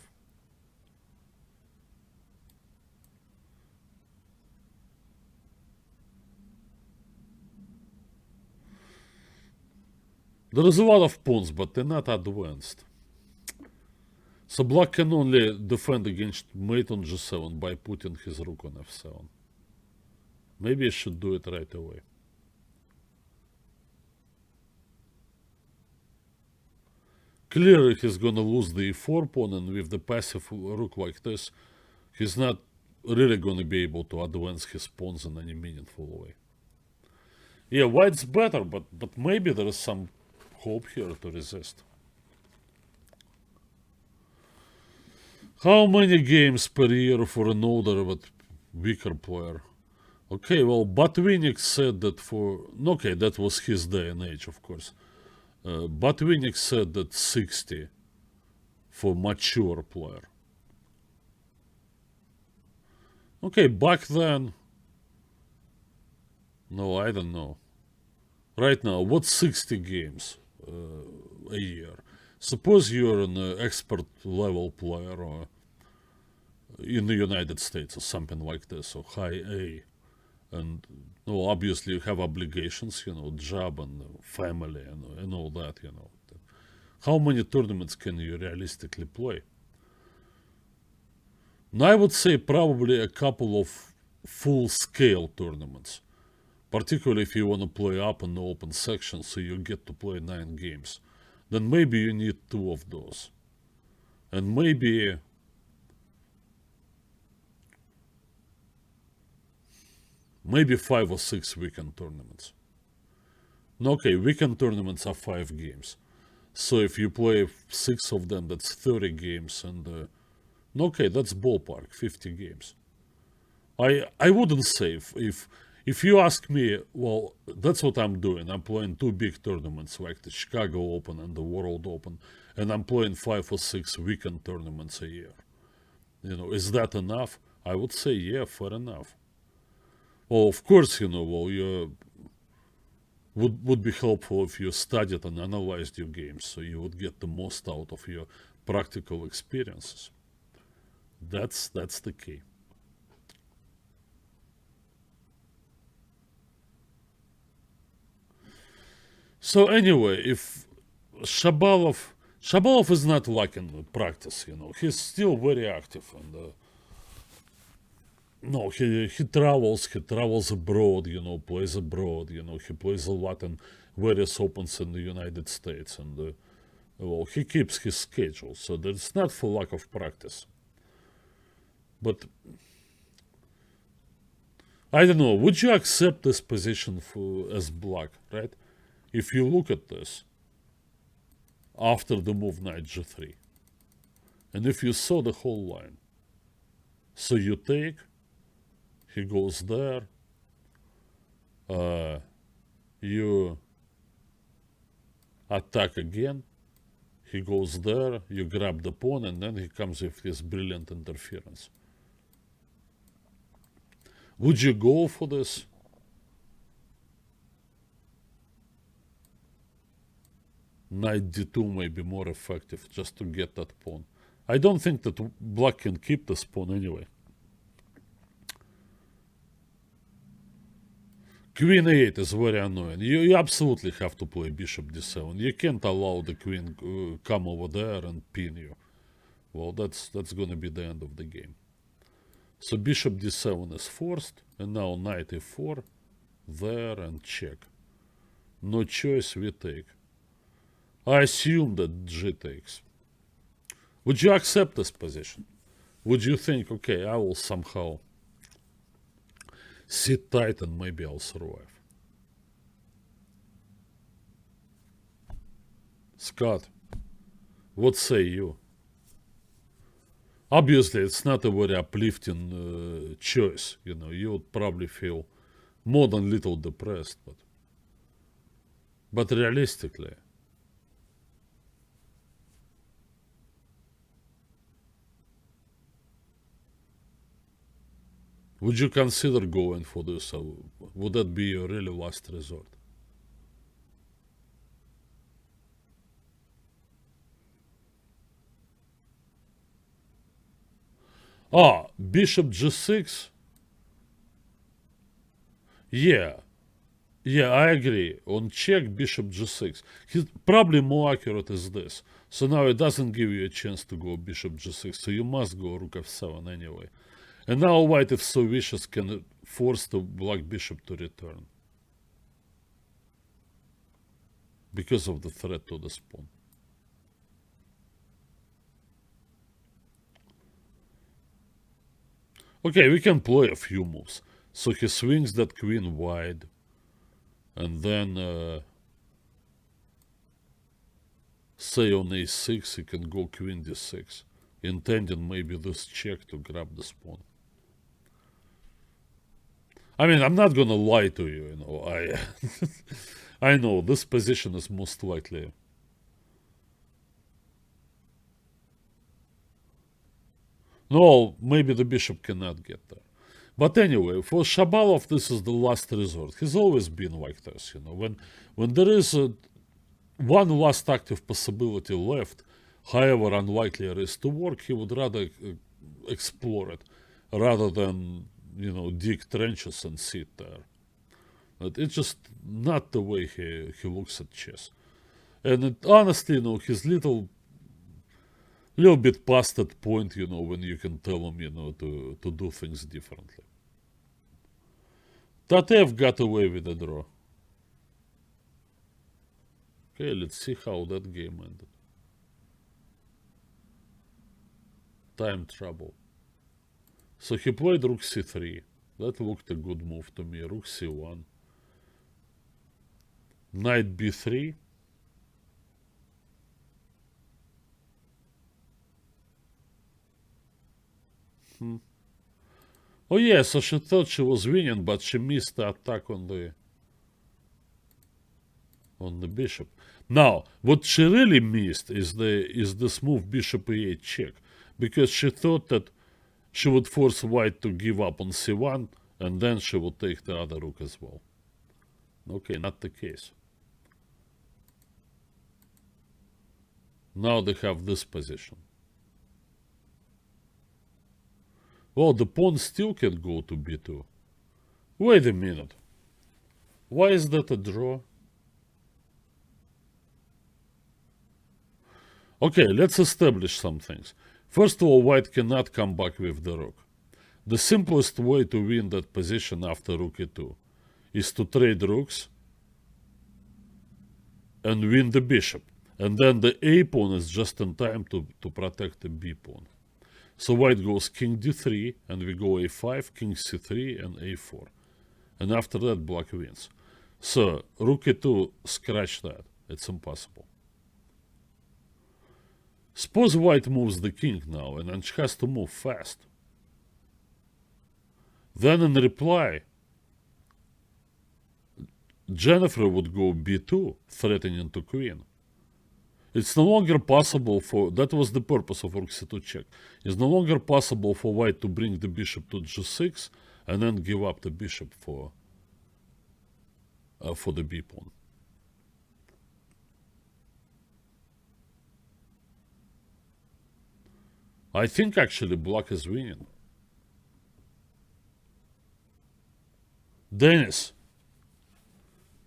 There is a lot of pawns, but they're not advanced. So black can only defend against mate on g7 by putting his rook on f7. Maybe I should do it right away. Clearly he's gonna lose the e4 pawn, and with the passive rook like this, he's not really gonna be able to advance his pawns in any meaningful way. Yeah, white's better, but maybe there is some hope here to resist. How many games per year for an older but weaker player? Okay, well, Botvinnik said that okay, that was his day and age, of course. Botvinnik said that 60 for mature player. Okay, back then, no, I don't know. Right now, what's 60 games a year? Suppose you're an expert level player or in the United States or something like this, or high A. And obviously you have obligations, job and family and all that, How many tournaments can you realistically play? Now I would say probably a couple of full-scale tournaments, particularly if you want to play up in the open section, so you get to play 9 games. Then maybe you need 2 of those. And maybe maybe 5 or 6 weekend tournaments. Okay, weekend tournaments are 5 games. So if you play 6 of them, that's 30 games, and okay, that's ballpark, 50 games. I wouldn't say, if you ask me, well, that's what I'm doing. I'm playing 2 big tournaments like the Chicago Open and the World Open, and I'm playing 5 or 6 weekend tournaments a year. Is that enough? I would say, yeah, fair enough. Well, of course, you would be helpful if you studied and analyzed your games, so you would get the most out of your practical experiences. That's the key. So anyway, if Shabalov is not lacking practice, he's still very active, and no, he travels abroad, plays abroad, he plays a lot in various opens in the United States, and well, he keeps his schedule, so that's not for lack of practice. But I don't know, would you accept this position as black, right? If you look at this after the move knight g3, and if you saw the whole line, so you take, he goes there, you attack again, he goes there, you grab the pawn, and then he comes with his brilliant interference. Would you go for this? Knight d2 may be more effective just to get that pawn. I don't think that black can keep this pawn anyway. Queen a8 is very annoying. You absolutely have to play bishop d7. You can't allow the queen come over there and pin you. well, that's going to be the end of the game. So bishop d7 is forced, and now knight e4, there, and check. No choice, we take. I assume that g takes. Would you accept this position? Would you think, okay, I will somehow sit tight and maybe I'll survive? Scott, what say you? Obviously, it's not a very uplifting choice. You know, you would probably feel more than little depressed, but realistically, would you consider going for this, or would that be your really last resort? Bishop g6? Yeah, I agree. On check, bishop g6. He's probably more accurate is this. So now it doesn't give you a chance to go bishop g6, so you must go rook f7 anyway. And now white, if so wishes, can force the black bishop to return, because of the threat to this pawn. Okay, we can play a few moves. So he swings that queen wide, and then say on a6 he can go queen d6, intending maybe this check to grab this pawn. I mean, I'm not gonna lie to you, you know, I know this position is most likely. No, maybe the bishop cannot get there. But anyway, for Shabalov, this is the last resort. He's always been like this, you know. When there is one last active possibility left, however unlikely it is to work, he would rather explore it rather than, you know, dig trenches and sit there. But it's just not the way he looks at chess. And honestly, you know, his little bit past that point, you know, when you can tell him, you know, to do things differently. Tatev got away with a draw. Okay, let's see how that game ended. Time trouble. So he played rook c3. That looked a good move to me. Rook c1. Knight b3. Oh yeah, so she thought she was winning, but she missed the attack on the bishop. Now, what she really missed is this move bishop e8 check, because she thought that she would force white to give up on c1, and then she would take the other rook as well. Okay, not the case. Now they have this position. Well, the pawn still can go to b2. Wait a minute. Why is that a draw? Okay, let's establish some things. First of all, white cannot come back with the rook. The simplest way to win that position after rook e2 is to trade rooks and win the bishop. And then the a pawn is just in time to protect the b pawn. So white goes king d3, and we go a5, king c3, and a4. And after that, black wins. So rook e2, scratch that. It's impossible. Suppose white moves the king now, and then she has to move fast. Then in reply, Jennifer would go b2, threatening to queen. It's no longer possible for, that was the purpose of rook c2 check. It's no longer possible for white to bring the bishop to g6 and then give up the bishop for the b pawn. I think actually black is winning. Dennis,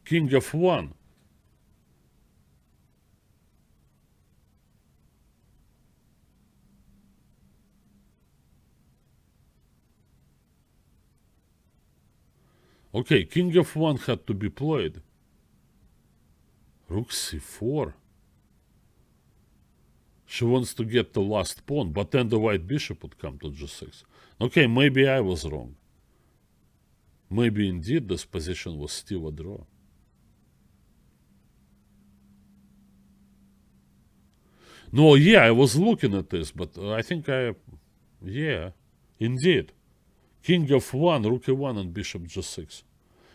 king f1. Okay, king f1 had to be played. Rook c4. She wants to get the last pawn, but then the white bishop would come to g6. Okay, maybe I was wrong. Maybe indeed this position was still a draw. No, yeah, I was looking at this, but I think yeah, indeed. King f1, rook e1, and bishop g6.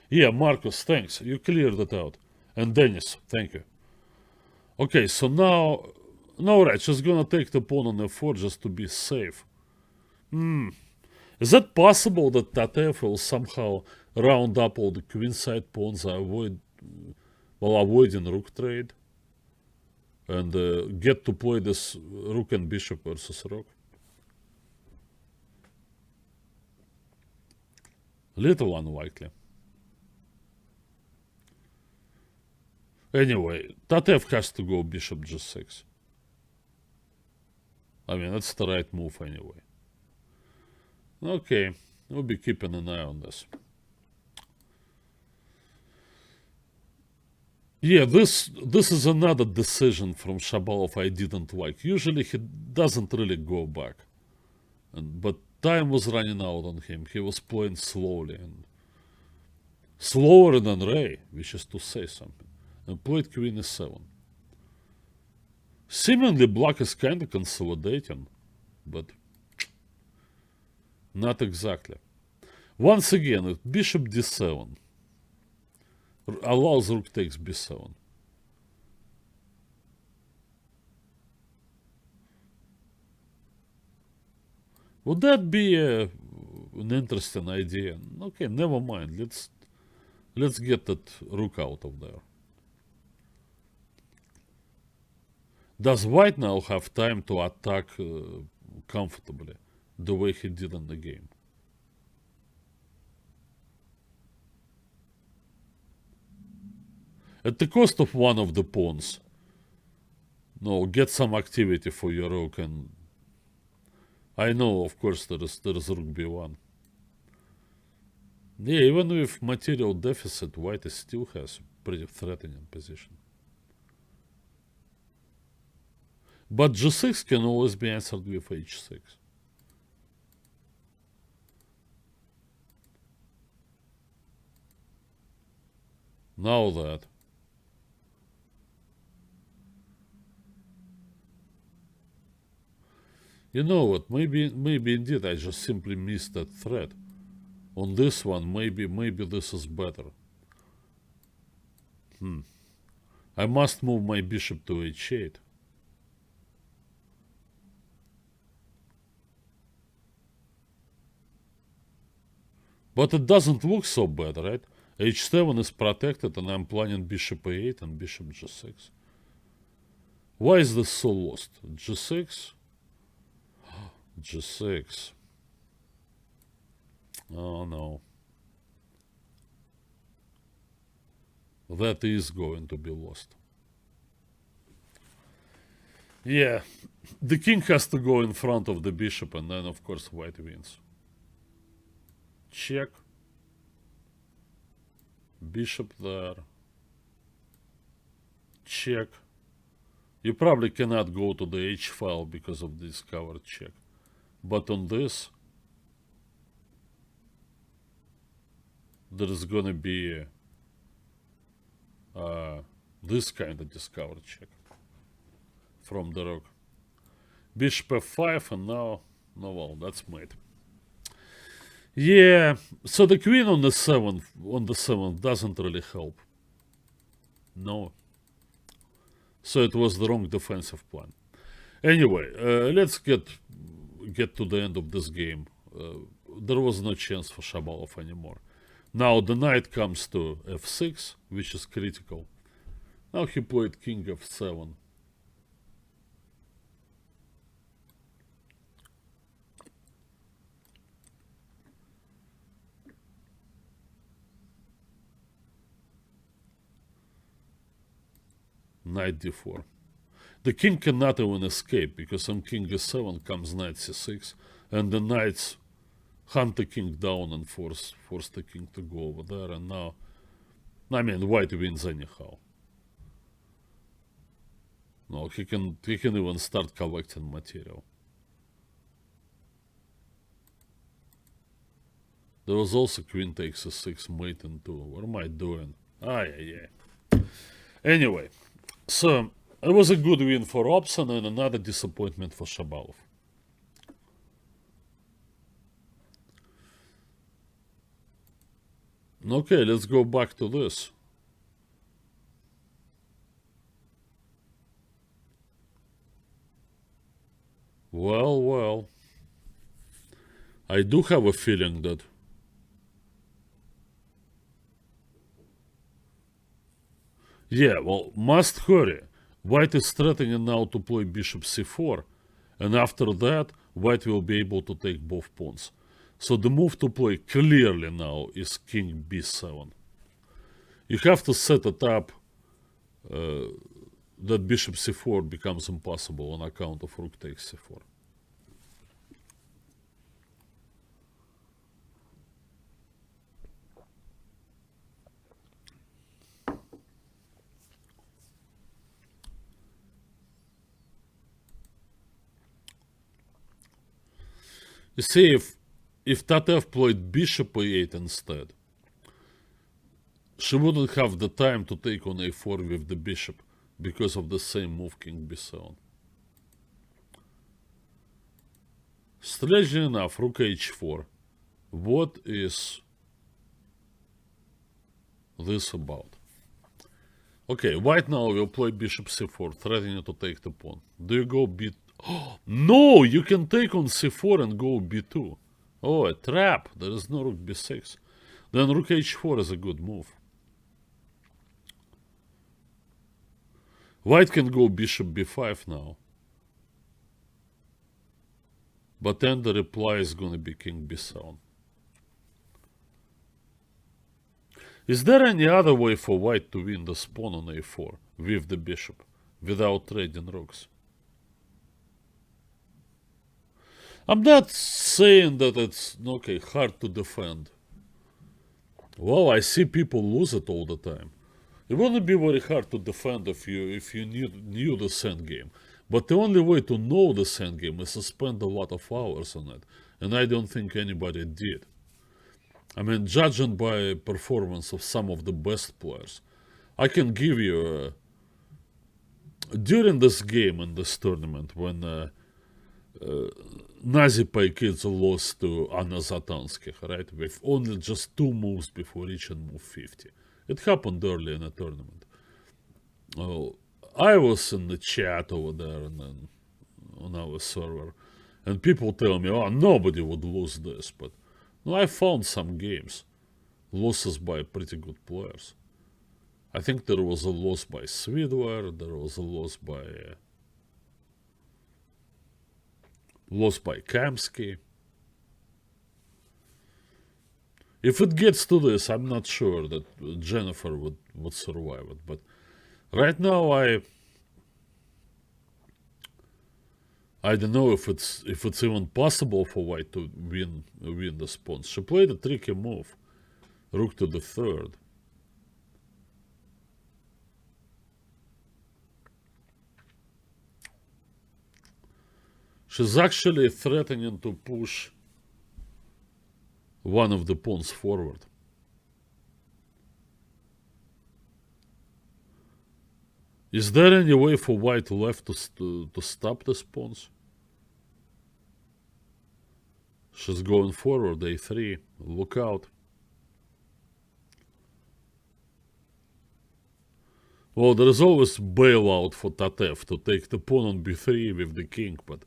Yeah, Marcus, thanks. You cleared it out. And Dennis, thank you. Okay, so now... No, right, she's gonna take the pawn on f4 just to be safe. Is it possible that Tatev will somehow round up all the queenside pawns while avoiding rook trade? And get to play this rook and bishop versus rook? Little unlikely. Anyway, Tatev has to go bishop g6. I mean, that's the right move anyway. Okay, we'll be keeping an eye on this. Yeah, this is another decision from Shabalov I didn't like. Usually he doesn't really go back. But time was running out on him. He was playing slowly and slower than Ray, which is to say something. And played queen e7. Seemingly black is kind of consolidating, but not exactly. Once again, bishop d7 allows rook takes b7. Would that be an interesting idea? Okay, never mind. Let's get that rook out of there. Does white now have time to attack comfortably, the way he did in the game? At the cost of one of the pawns. No, get some activity for your rook, and I know, of course, there is rook b1. Yeah, even with material deficit, white still has pretty threatening position. But g6 can always be answered with h6. Now that. You know what, maybe indeed I just simply missed that thread. On this one, maybe this is better. I must move my bishop to h8. But it doesn't look so bad, right? h7 is protected and I'm planning bishop a8 and bishop g6. Why is this so lost? g6? g6. Oh no. That is going to be lost. Yeah, the king has to go in front of the bishop and then of course white wins. Check. Bishop there. Check. You probably cannot go to the h file because of this covered check. But on this, there is gonna be this kind of discovered check from the rook. Bishop f5 and now, no, well, that's mate. Yeah, so the queen on the 7th doesn't really help. No. So it was the wrong defensive plan. Anyway, let's get to the end of this game. There was no chance for Shabalov anymore. Now the knight comes to f6, which is critical. Now he played king f7. Knight d4. The king cannot even escape because on king e7 comes knight c6 and the knight's hunt the king down and force the king to go over there. And now, I mean, white wins anyhow. No, he can even start collecting material. There was also queen takes a6, mate in 2. What am I doing? Yeah. Anyway, so it was a good win for Robson and another disappointment for Shabalov. Okay, let's go back to this. Well, I do have a feeling that must hurry. White is threatening now to play bishop c4, and after that, white will be able to take both pawns. So the move to play clearly now is king b7. You have to set it up that bishop c4 becomes impossible on account of rook takes c4. You see, if Tatev played bishop a8 instead, she wouldn't have the time to take on a4 with the bishop because of the same move king b7. Strangely enough, rook h4. What is this about? Okay, white now will play bishop c4, threatening to take the pawn. Do you go b... No, you can take on c4 and go b2. Oh, a trap. There is no rook b6. Then rook h4 is a good move. White can go bishop b5 now. But then the reply is going to be king b7. Is there any other way for white to win this pawn on a4 with the bishop without trading rooks? I'm not saying that it's hard to defend. Well, I see people lose it all the time. It wouldn't be very hard to defend if you knew the endgame. But the only way to know the endgame is to spend a lot of hours on it. And I don't think anybody did. I mean, judging by performance of some of the best players, I can give you... during this game in this tournament, when Nazi kids lost to Anna Zatanskih, right? With only just 2 moves before reaching move 50. It happened early in the tournament. I was in the chat over there and then on our server, and people tell me, oh, nobody would lose this, but no, I found some games, losses by pretty good players. I think there was a loss by Svidler, there was a loss by Kamsky. If it gets to this, I'm not sure that Jennifer would survive it, but right now I don't know if it's even possible for white to win this pawn. She played a tricky move, rook to the 3rd. She's actually threatening to push one of the pawns forward. Is there any way for white left to stop these pawns? She's going forward, a3, look out. Well, there is always bailout for Tatev to take the pawn on b3 with the king, but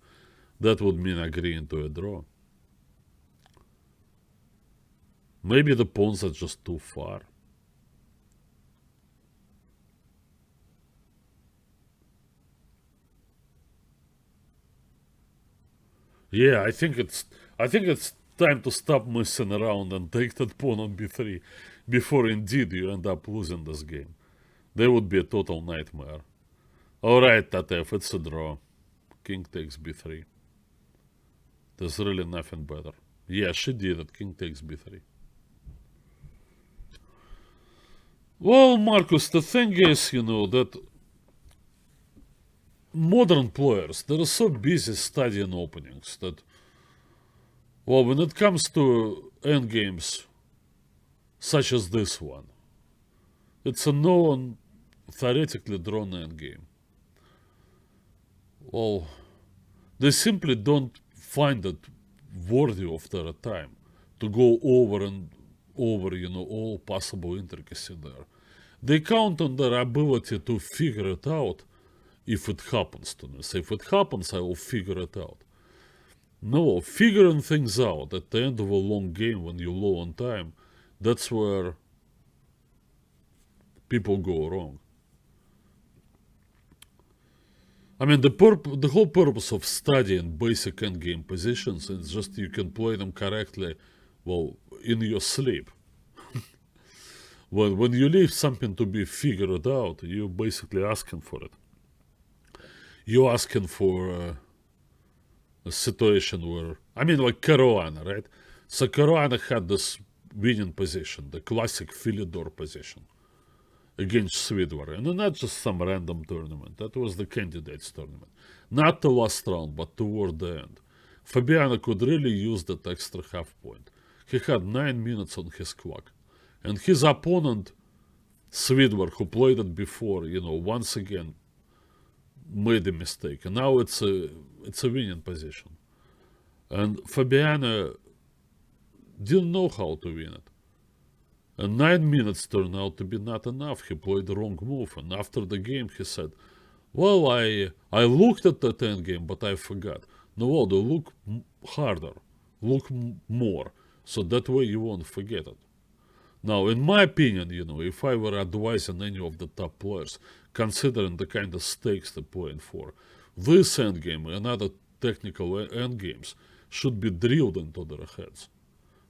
that would mean agreeing to a draw. Maybe the pawns are just too far. Yeah, I think it's time to stop messing around and take that pawn on b3 before indeed you end up losing this game. That would be a total nightmare. Alright, Tatev, it's a draw. King takes b3. There's really nothing better. Yeah, she did it. King takes b3. Well, Marcus, the thing is, that modern players, they're so busy studying openings that, well, when it comes to endgames such as this one, it's a known, theoretically drawn endgame. Well, they simply don't find it worthy of their time to go over and over, all possible intricacy there. They count on their ability to figure it out if it happens to me. So if it happens, I will figure it out. No, figuring things out at the end of a long game when you're low on time, that's where people go wrong. I mean, the whole purpose of studying basic endgame positions is just you can play them correctly, well, in your sleep. When you leave something to be figured out, you're basically asking for it. You're asking for a situation where, I mean, like Caruana, right? So Caruana had this winning position, the classic Philidor position against Svidwar, and not just some random tournament. That was the candidates tournament. Not the last round, but toward the end. Fabiano could really use that extra half point. He had 9 minutes on his clock. And his opponent, Svidwar, who played it before, once again made a mistake. And now it's a winning position. And Fabiano didn't know how to win it. And 9 minutes turned out to be not enough. He played the wrong move. And after the game, he said, well, I looked at that endgame, but I forgot. No, well, look harder. Look more. So that way you won't forget it. Now, in my opinion, if I were advising any of the top players, considering the kind of stakes they're playing for, this endgame and other technical endgames should be drilled into their heads.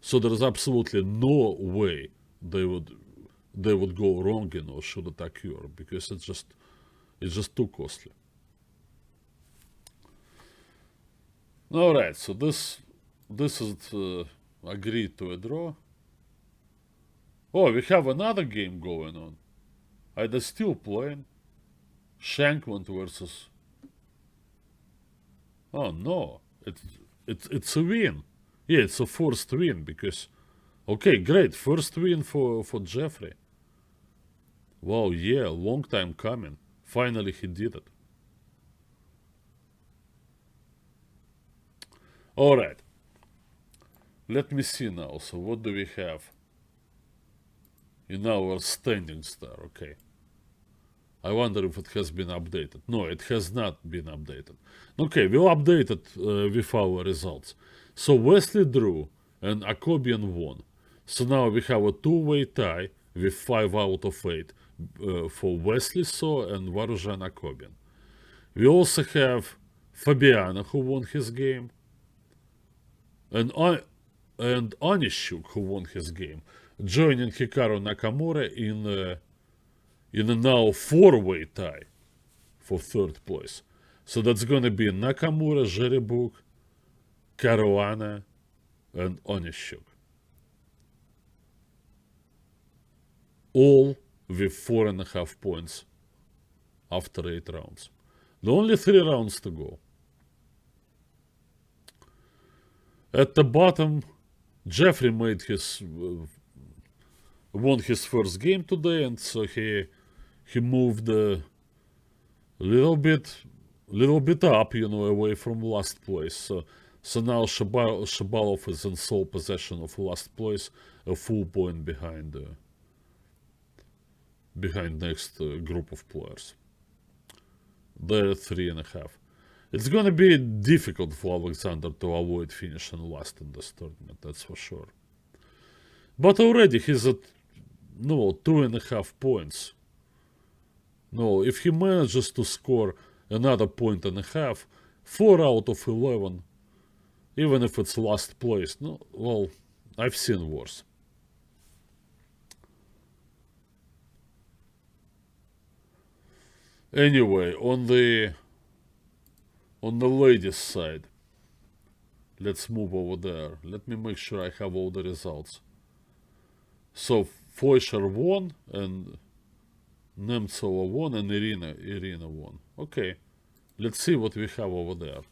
So there's absolutely no way they would go wrong, should it occur, because it's just too costly. All right, so this is agreed to a draw. Oh, we have another game going on. They're still playing. Shankland versus. Oh no, it's a win. Yeah, it's a first win because. Okay, great, first win for Jeffrey. Wow, yeah, long time coming. Finally, he did it. All right. Let me see now. So what do we have in our standings there? Okay. I wonder if it has been updated. No, it has not been updated. Okay, we'll update it with our results. So Wesley drew and Akobian won. So now we have a two-way tie with 5 out of 8 for Wesley So and Varujan Akobian. We also have Fabiano, who won his game, and Onishuk, who won his game, joining Hikaru Nakamura in a now 4-way tie for 3rd place. So that's going to be Nakamura, Jeribuk, Caruana, and Onishuk. All with 4.5 points after 8 rounds. The only 3 rounds to go. At the bottom, Jeffrey won his first game today, and so he moved a little bit up, away from last place. So now Shabalov is in sole possession of last place, a full point behind next group of players. They're 3.5. It's going to be difficult for Alexander to avoid finishing last in this tournament, that's for sure. But already he's at 2.5 points. No, if he manages to score another 1.5, 4 out of 11, even if it's last place, well, I've seen worse. Anyway, on the ladies' side, let's move over there. Let me make sure I have all the results. So Foysher won, and Nemtsova won, and Irina won. Okay, let's see what we have over there.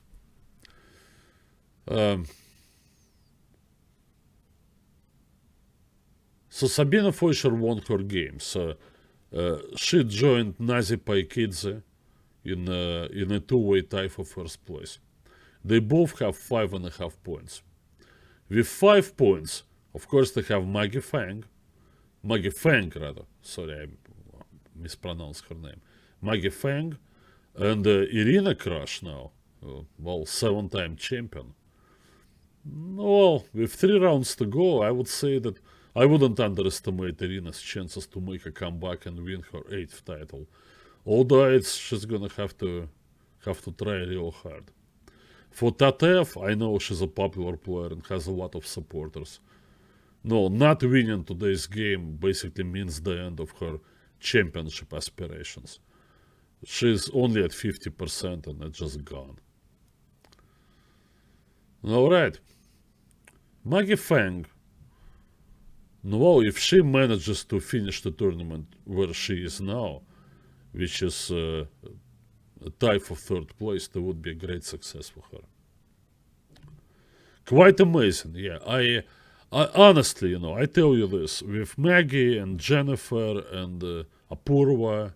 So Sabina Foysher won her game. So she joined Nazi Paikidze in a two-way tie for first place. They both have 5.5 points. With 5 points, of course, they have Maggie Fang, sorry, I mispronounced her name. Maggie Fang and Irina Crush now, 7-time champion. Well, with 3 rounds to go, I would say that I wouldn't underestimate Irina's chances to make a comeback and win her 8th title. Although she's gonna have to try real hard. For Tatev, I know she's a popular player and has a lot of supporters. No, not winning today's game basically means the end of her championship aspirations. She's only at 50% and it's just gone. Alright. Maggie Fang. Well, if she manages to finish the tournament where she is now, which is a tie for 3rd place, that would be a great success for her. Quite amazing, yeah. I honestly, I tell you this, with Maggie and Jennifer and Apurva,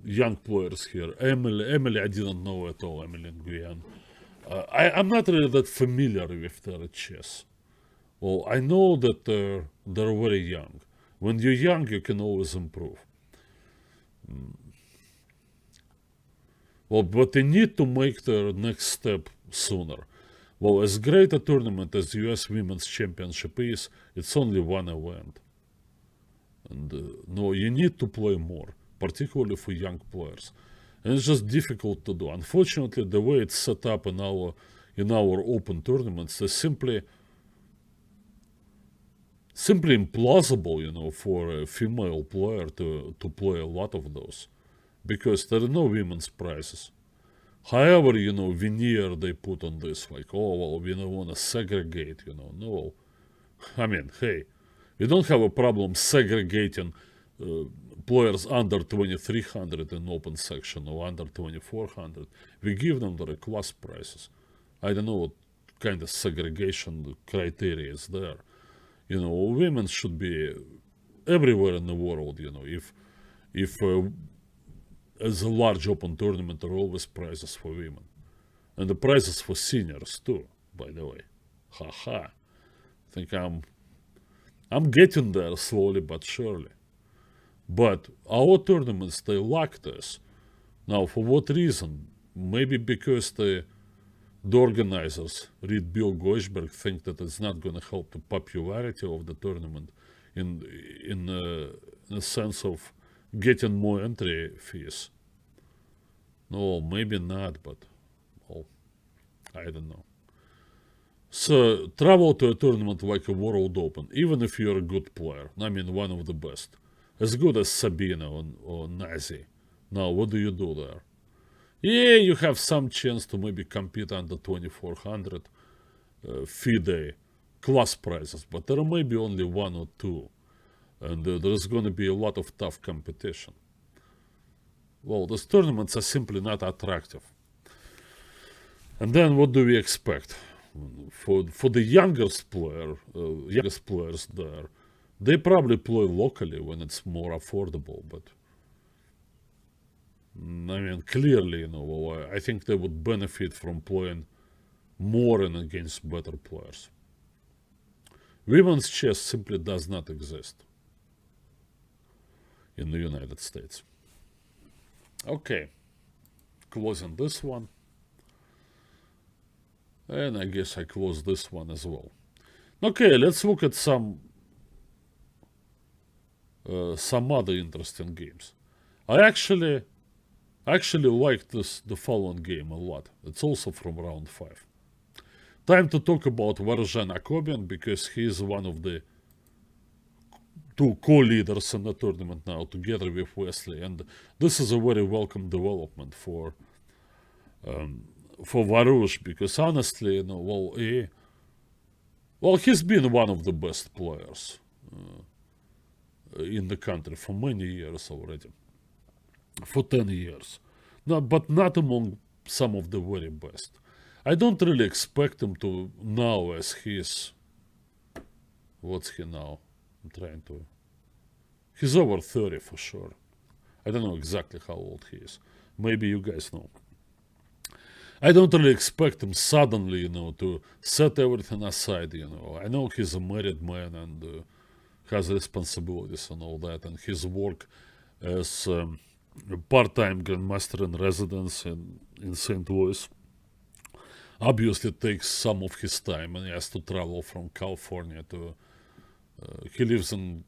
young players here, Emily I didn't know at all, Emily Nguyen. I'm not really that familiar with their chess. Well, I know that they're very young. When you're young, you can always improve. Well, but they need to make their next step sooner. Well, as great a tournament as US Women's Championship is, it's only one event. And no, you need to play more, particularly for young players. And it's just difficult to do. Unfortunately, the way it's set up in our open tournaments is simply implausible, for a female player to play a lot of those. Because there are no women's prizes. However, veneer they put on this, like, oh, well, we don't want to segregate, no. I mean, hey, we don't have a problem segregating players under 2300 in open section or under 2400. We give them the class prizes. I don't know what kind of segregation criteria is there. Women should be everywhere in the world, if as a large open tournament, there are always prizes for women. And the prizes for seniors too, by the way. I think I'm getting there slowly but surely. But our tournaments, they lack this. Now, for what reason? Maybe because the organizers, read Bill Goldberg, think that it's not going to help the popularity of the tournament in a sense of getting more entry fees. No, maybe not, but I don't know. So travel to a tournament like a World Open, even if you're a good player, I mean one of the best, as good as Sabina or Nazi. Now, what do you do there? Yeah, you have some chance to maybe compete under 2400 FIDE class prizes, but there may be only 1 or 2. And there's going to be a lot of tough competition. Well, those tournaments are simply not attractive. And then what do we expect? For the youngest players there, they probably play locally when it's more affordable, but I mean, clearly, I think they would benefit from playing more and against better players. Women's chess simply does not exist in the United States. Okay, closing this one. And I guess I close this one as well. Okay, let's look at some other interesting games. I actually liked the following game a lot. It's also from round 5. Time to talk about Varzhan Akobian, because he is one of the 2 co-leaders in the tournament now, together with Wesley. And this is a very welcome development for for Varush, because honestly, he's been one of the best players in the country for many years already, for 10 years. No, but not among some of the very best. I don't really expect him to now, as he's, what's he now? I'm trying to, he's over 30 for sure. I don't know exactly how old he is. Maybe you guys know. I don't really expect him suddenly, to set everything aside, I know he's a married man and has responsibilities and all that, and his work as a part-time grandmaster in residence in St. Louis obviously takes some of his time, and he has to travel from California to he lives in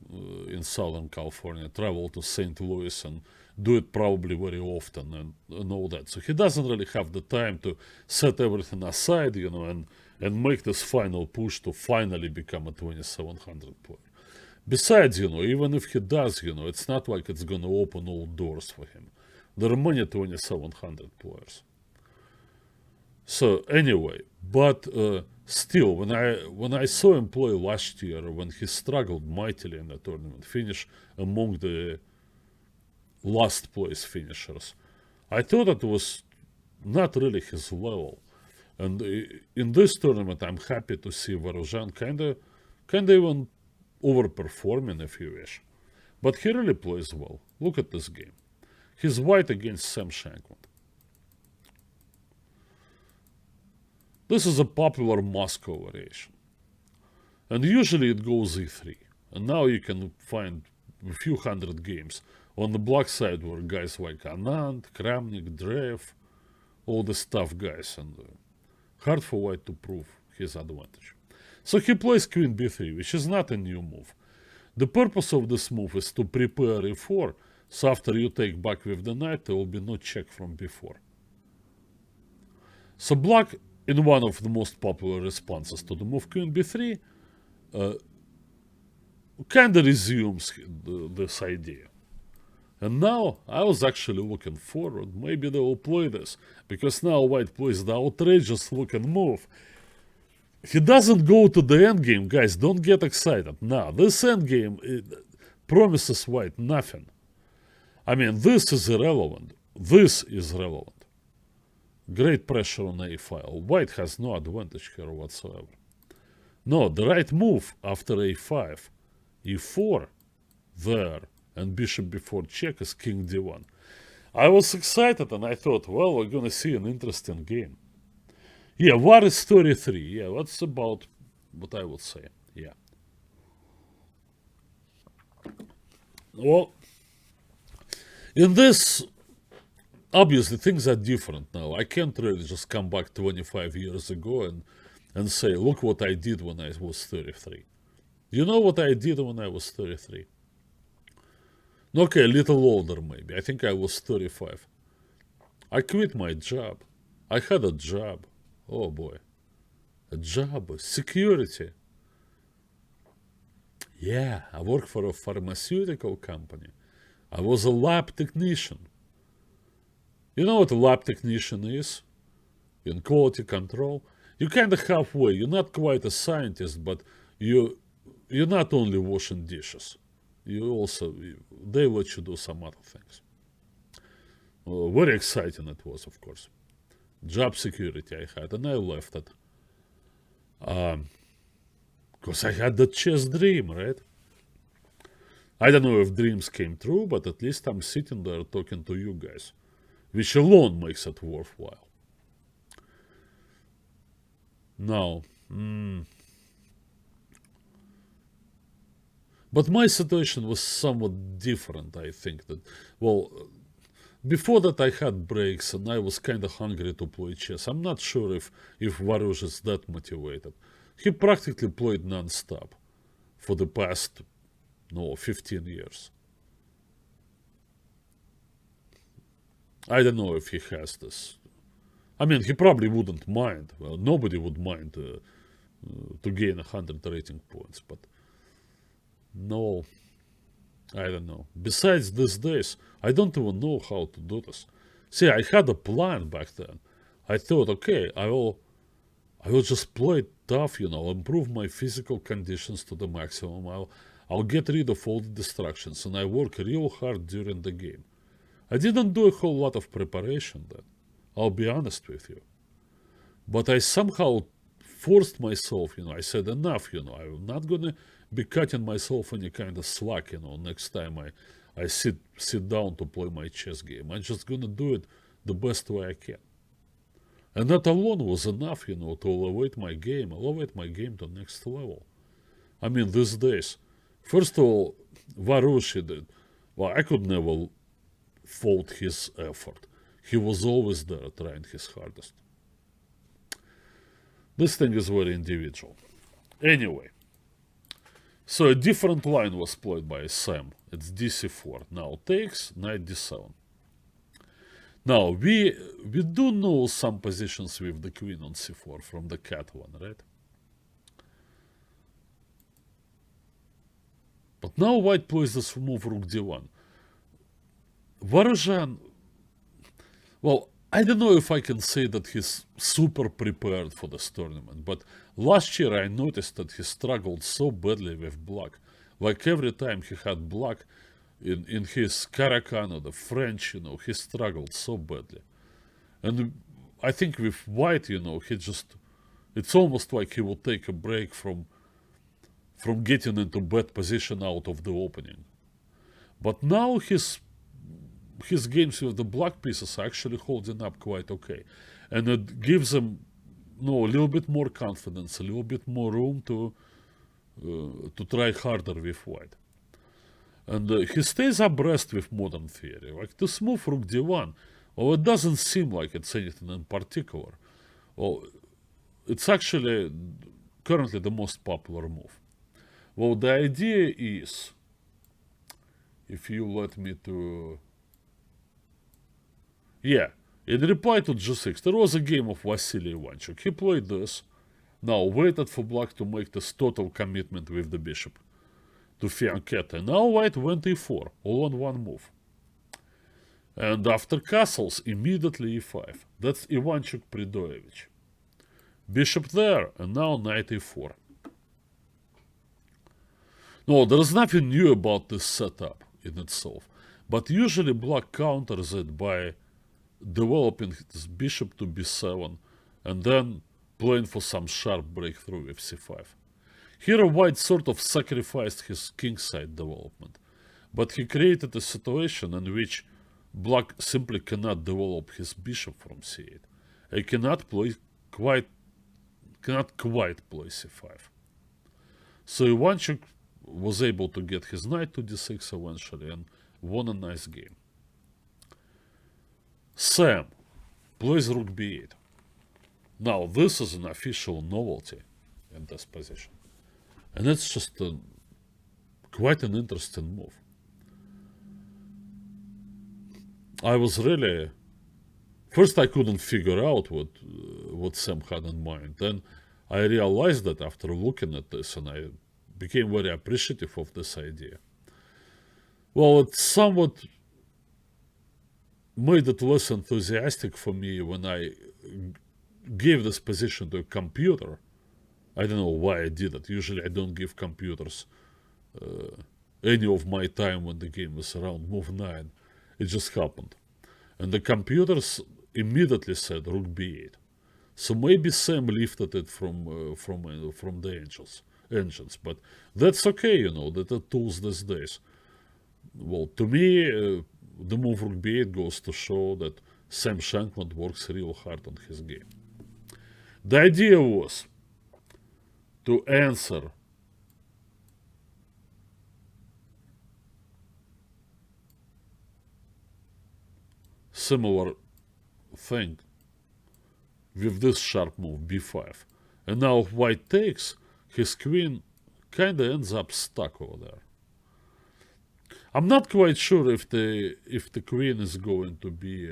Southern California, travel to St. Louis and do it probably very often and all that. So he doesn't really have the time to set everything aside, and make this final push to finally become a 2700 player. Besides, even if he does, it's not like it's going to open all doors for him. There are many 2700 players. So anyway, but still, when I saw him play last year, when he struggled mightily in the tournament, finish among the last place finishers, I thought it was not really his level. And in this tournament, I'm happy to see Varuzhan kind of even overperforming, if you wish. But he really plays well. Look at this game. He's white against Sam Shankland. This is a popular Moscow variation. And usually it goes e3. And now you can find a few hundred games on the black side where guys like Anand, Kramnik, Drev, all the tough guys, and hard for white to prove his advantage. So he plays queen b3, which is not a new move. The purpose of this move is to prepare e4, so after you take back with the knight, there will be no check from b4. So black, in one of the most popular responses to the move queen b3, kind of resumes this idea. And now I was actually looking forward, maybe they will play this, because now white plays the outrageous looking move. He doesn't go to the endgame, guys, don't get excited. Now, this endgame promises white nothing. I mean, this is irrelevant. This is relevant. Great pressure on a file. White has no advantage here whatsoever. No, the right move after a5, e4, there, and bishop b4 check is king d1. I was excited and I thought, well, we're gonna see an interesting game. Yeah, war is 33. Yeah, that's about what I would say. Yeah. Well, in this, obviously things are different now. I can't really just come back 25 years ago and say, look what I did when I was 33. You know what I did when I was 33? Okay, a little older maybe. I think I was 35. I quit my job. I had a job. Oh boy. A job. Security. Yeah, I worked for a pharmaceutical company. I was a lab technician. You know what a lab technician is? In quality control. You're kind of halfway. You're not quite a scientist, but you're not only washing dishes. You also, they let you do some other things. Very exciting it was, of course. Job security I had, and I left it. Because I had the chess dream, right? I don't know if dreams came true, but at least I'm sitting there talking to you guys, which alone makes it worthwhile. Now, but my situation was somewhat different, I think. That, well, before that I had breaks and I was kind of hungry to play chess. I'm not sure if Varush is that motivated. He practically played non-stop for the past, 15 years. I don't know if he has this. I mean, he probably wouldn't mind. Well, nobody would mind to gain 100 rating points, but no, I don't know. Besides these days, I don't even know how to do this. See, I had a plan back then. I thought, okay, I will just play tough, improve my physical conditions to the maximum. I'll get rid of all the distractions, and I work real hard during the game. I didn't do a whole lot of preparation then. I'll be honest with you. But I somehow forced myself, I said enough, I'm not gonna be cutting myself any kind of slack, next time I sit down to play my chess game. I'm just gonna do it the best way I can. And that alone was enough, to elevate my game to next level. I mean, these days, first of all, Varushi did. Well, I could never fault his effort. He was always there trying his hardest. This thing is very individual. Anyway, so a different line was played by Sam. It's dc4. Now takes, knight d7. Now, we do know some positions with the queen on c4 from the cat one, right? But now white plays this move rook d1. Varuzhan, well, I don't know if I can say that he's super prepared for this tournament, but last year I noticed that he struggled so badly with black. Like every time he had black in his Karakano, the French, he struggled so badly. And I think with white, it's almost like he will take a break from getting into bad position out of the opening. But now his games with the black pieces are actually holding up quite okay. And it gives him a little bit more confidence, a little bit more room to try harder with white. And he stays abreast with modern theory. Like this move rook d1, well, it doesn't seem like it's anything in particular. Well, it's actually currently the most popular move. Well, the idea is, if you let me to... Yeah, in reply to g6, there was a game of Vasily Ivanchuk. He played this, now waited for black to make this total commitment with the bishop to fianchetto. Now white went e4, all on one move. And after castles, immediately e5. That's Ivanchuk Pridoevich. Bishop there, and now knight e4. No, there's nothing new about this setup in itself, but usually black counters it by developing his bishop to b7 and then playing for some sharp breakthrough with c5. Here white sort of sacrificed his kingside development, but he created a situation in which black simply cannot develop his bishop from c8. He cannot quite play c5. So Ivanchuk was able to get his knight to d6 eventually and won a nice game. Sam plays rook b8. Now this is an official novelty in this position. And it's just quite an interesting move. I was really... First I couldn't figure out what Sam had in mind. Then I realized that after looking at this, and I became very appreciative of this idea. Well, it somewhat made it less enthusiastic for me when I gave this position to a computer. I don't know why I did it. Usually I don't give computers any of my time when the game is around move 9. It just happened. And the computers immediately said rook b8. So maybe Sam lifted it from the engines, but that's okay, that are tools these days. Well, to me, the move rook b8 goes to show that Sam Shankland works real hard on his game. The idea was to answer similar thing with this sharp move b5. And now if white takes, his queen kind of ends up stuck over there. I'm not quite sure if the queen is going to be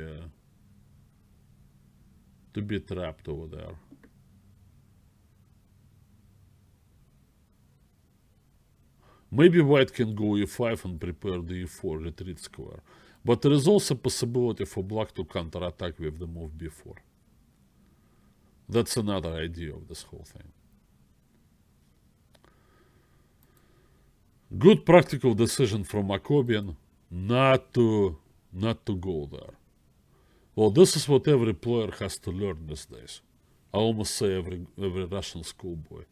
trapped over there. Maybe white can go e5 and prepare the e4 retreat square. But there is also a possibility for black to counterattack with the move b4. That's another idea of this whole thing. Good practical decision from Akobian not to go there. Well, this is what every player has to learn these days. I almost say every Russian schoolboy.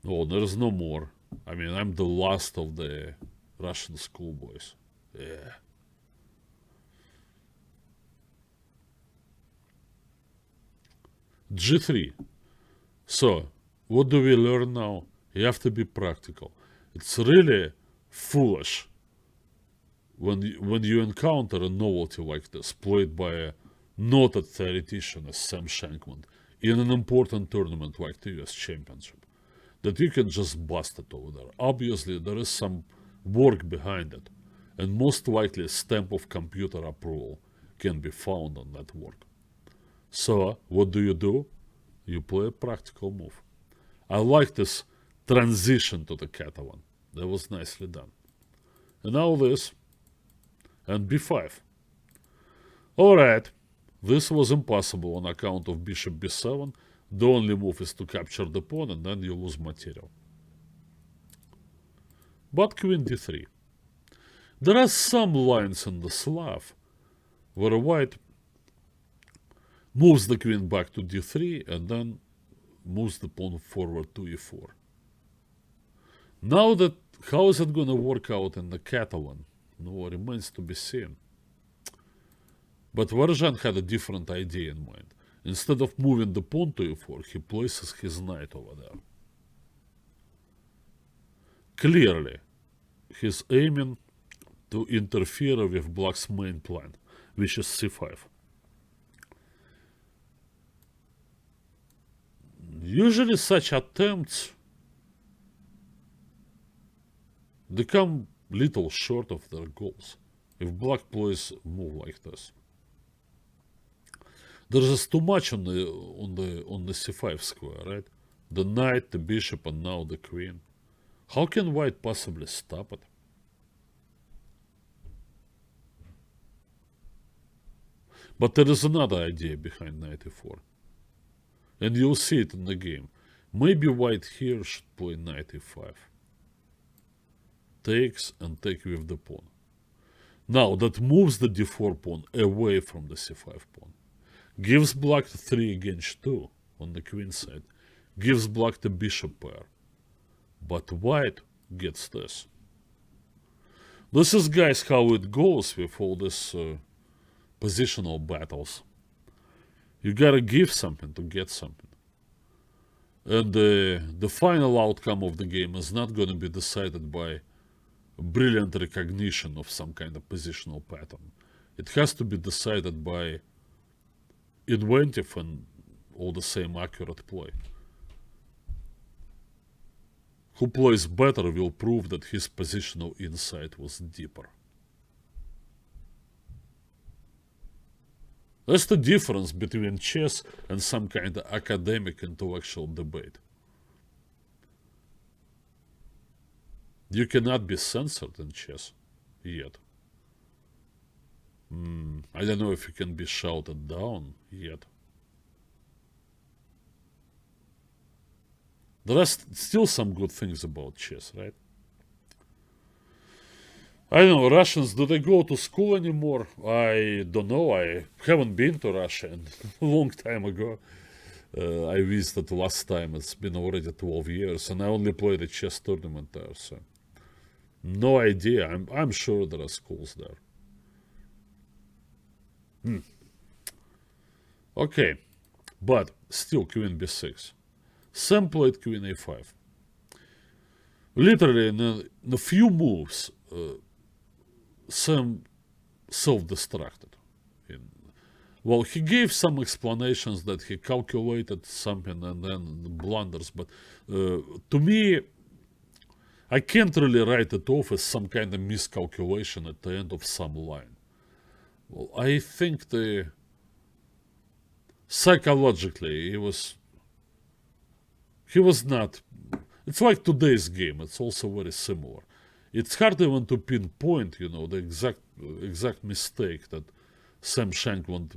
Oh, there is no more. I mean, I'm the last of the Russian schoolboys. Yeah. G3. So, what do we learn now? You have to be practical. It's really foolish when you encounter a novelty like this, played by a noted theoretician as Sam Shankman, in an important tournament like the US Championship, that you can just bust it over there. Obviously, there is some work behind it, and most likely a stamp of computer approval can be found on that work. So, what do? You play a practical move. I like this transition to the Catalan. That was nicely done. And now this, and b5. Alright, this was impossible on account of bishop b7. The only move is to capture the pawn and then you lose material. But queen d3. There are some lines in the Slav where white moves the queen back to d3 and then moves the pawn forward to e4. Now that, how is it going to work out in the Catalan? No, remains to be seen. But Varjan had a different idea in mind. Instead of moving the pawn to e4, he places his knight over there. Clearly, he's aiming to interfere with black's main plan, which is c5. Usually such attempts they come little short of their goals if black plays a move like this. There's just too much on the c5 square, right? The knight, the bishop, and now the queen. How can white possibly stop it? But there is another idea behind knight e4. And you'll see it in the game. Maybe white here should play knight e5. Takes and take with the pawn. Now that moves the d4 pawn away from the c5 pawn. Gives black 3 against 2 on the queen side. Gives black the bishop pair. But white gets this. This is, guys, how it goes with all these positional battles. You gotta give something to get something. And the final outcome of the game is not gonna be decided by brilliant recognition of some kind of positional pattern. It has to be decided by inventive and all the same accurate play. Who plays better will prove that his positional insight was deeper. That's the difference between chess and some kind of academic intellectual debate. You cannot be censored in chess yet. I don't know if you can be shouted down yet. There are still some good things about chess, right? I don't know, Russians, do they go to school anymore? I don't know, I haven't been to Russia in a long time ago. I visited last time, it's been already 12 years, and I only played a chess tournament there, so no idea. I'm sure there are schools there. Okay, but still queen b6. Sam played queen a5. Literally in a few moves, Sam self-destructed. Well, he gave some explanations that he calculated something and then blunders, but to me, I can't really write it off as some kind of miscalculation at the end of some line. Well, I think psychologically he was not. It's like today's game. It's also very similar. It's hard even to pinpoint, the exact mistake that Sam Shankland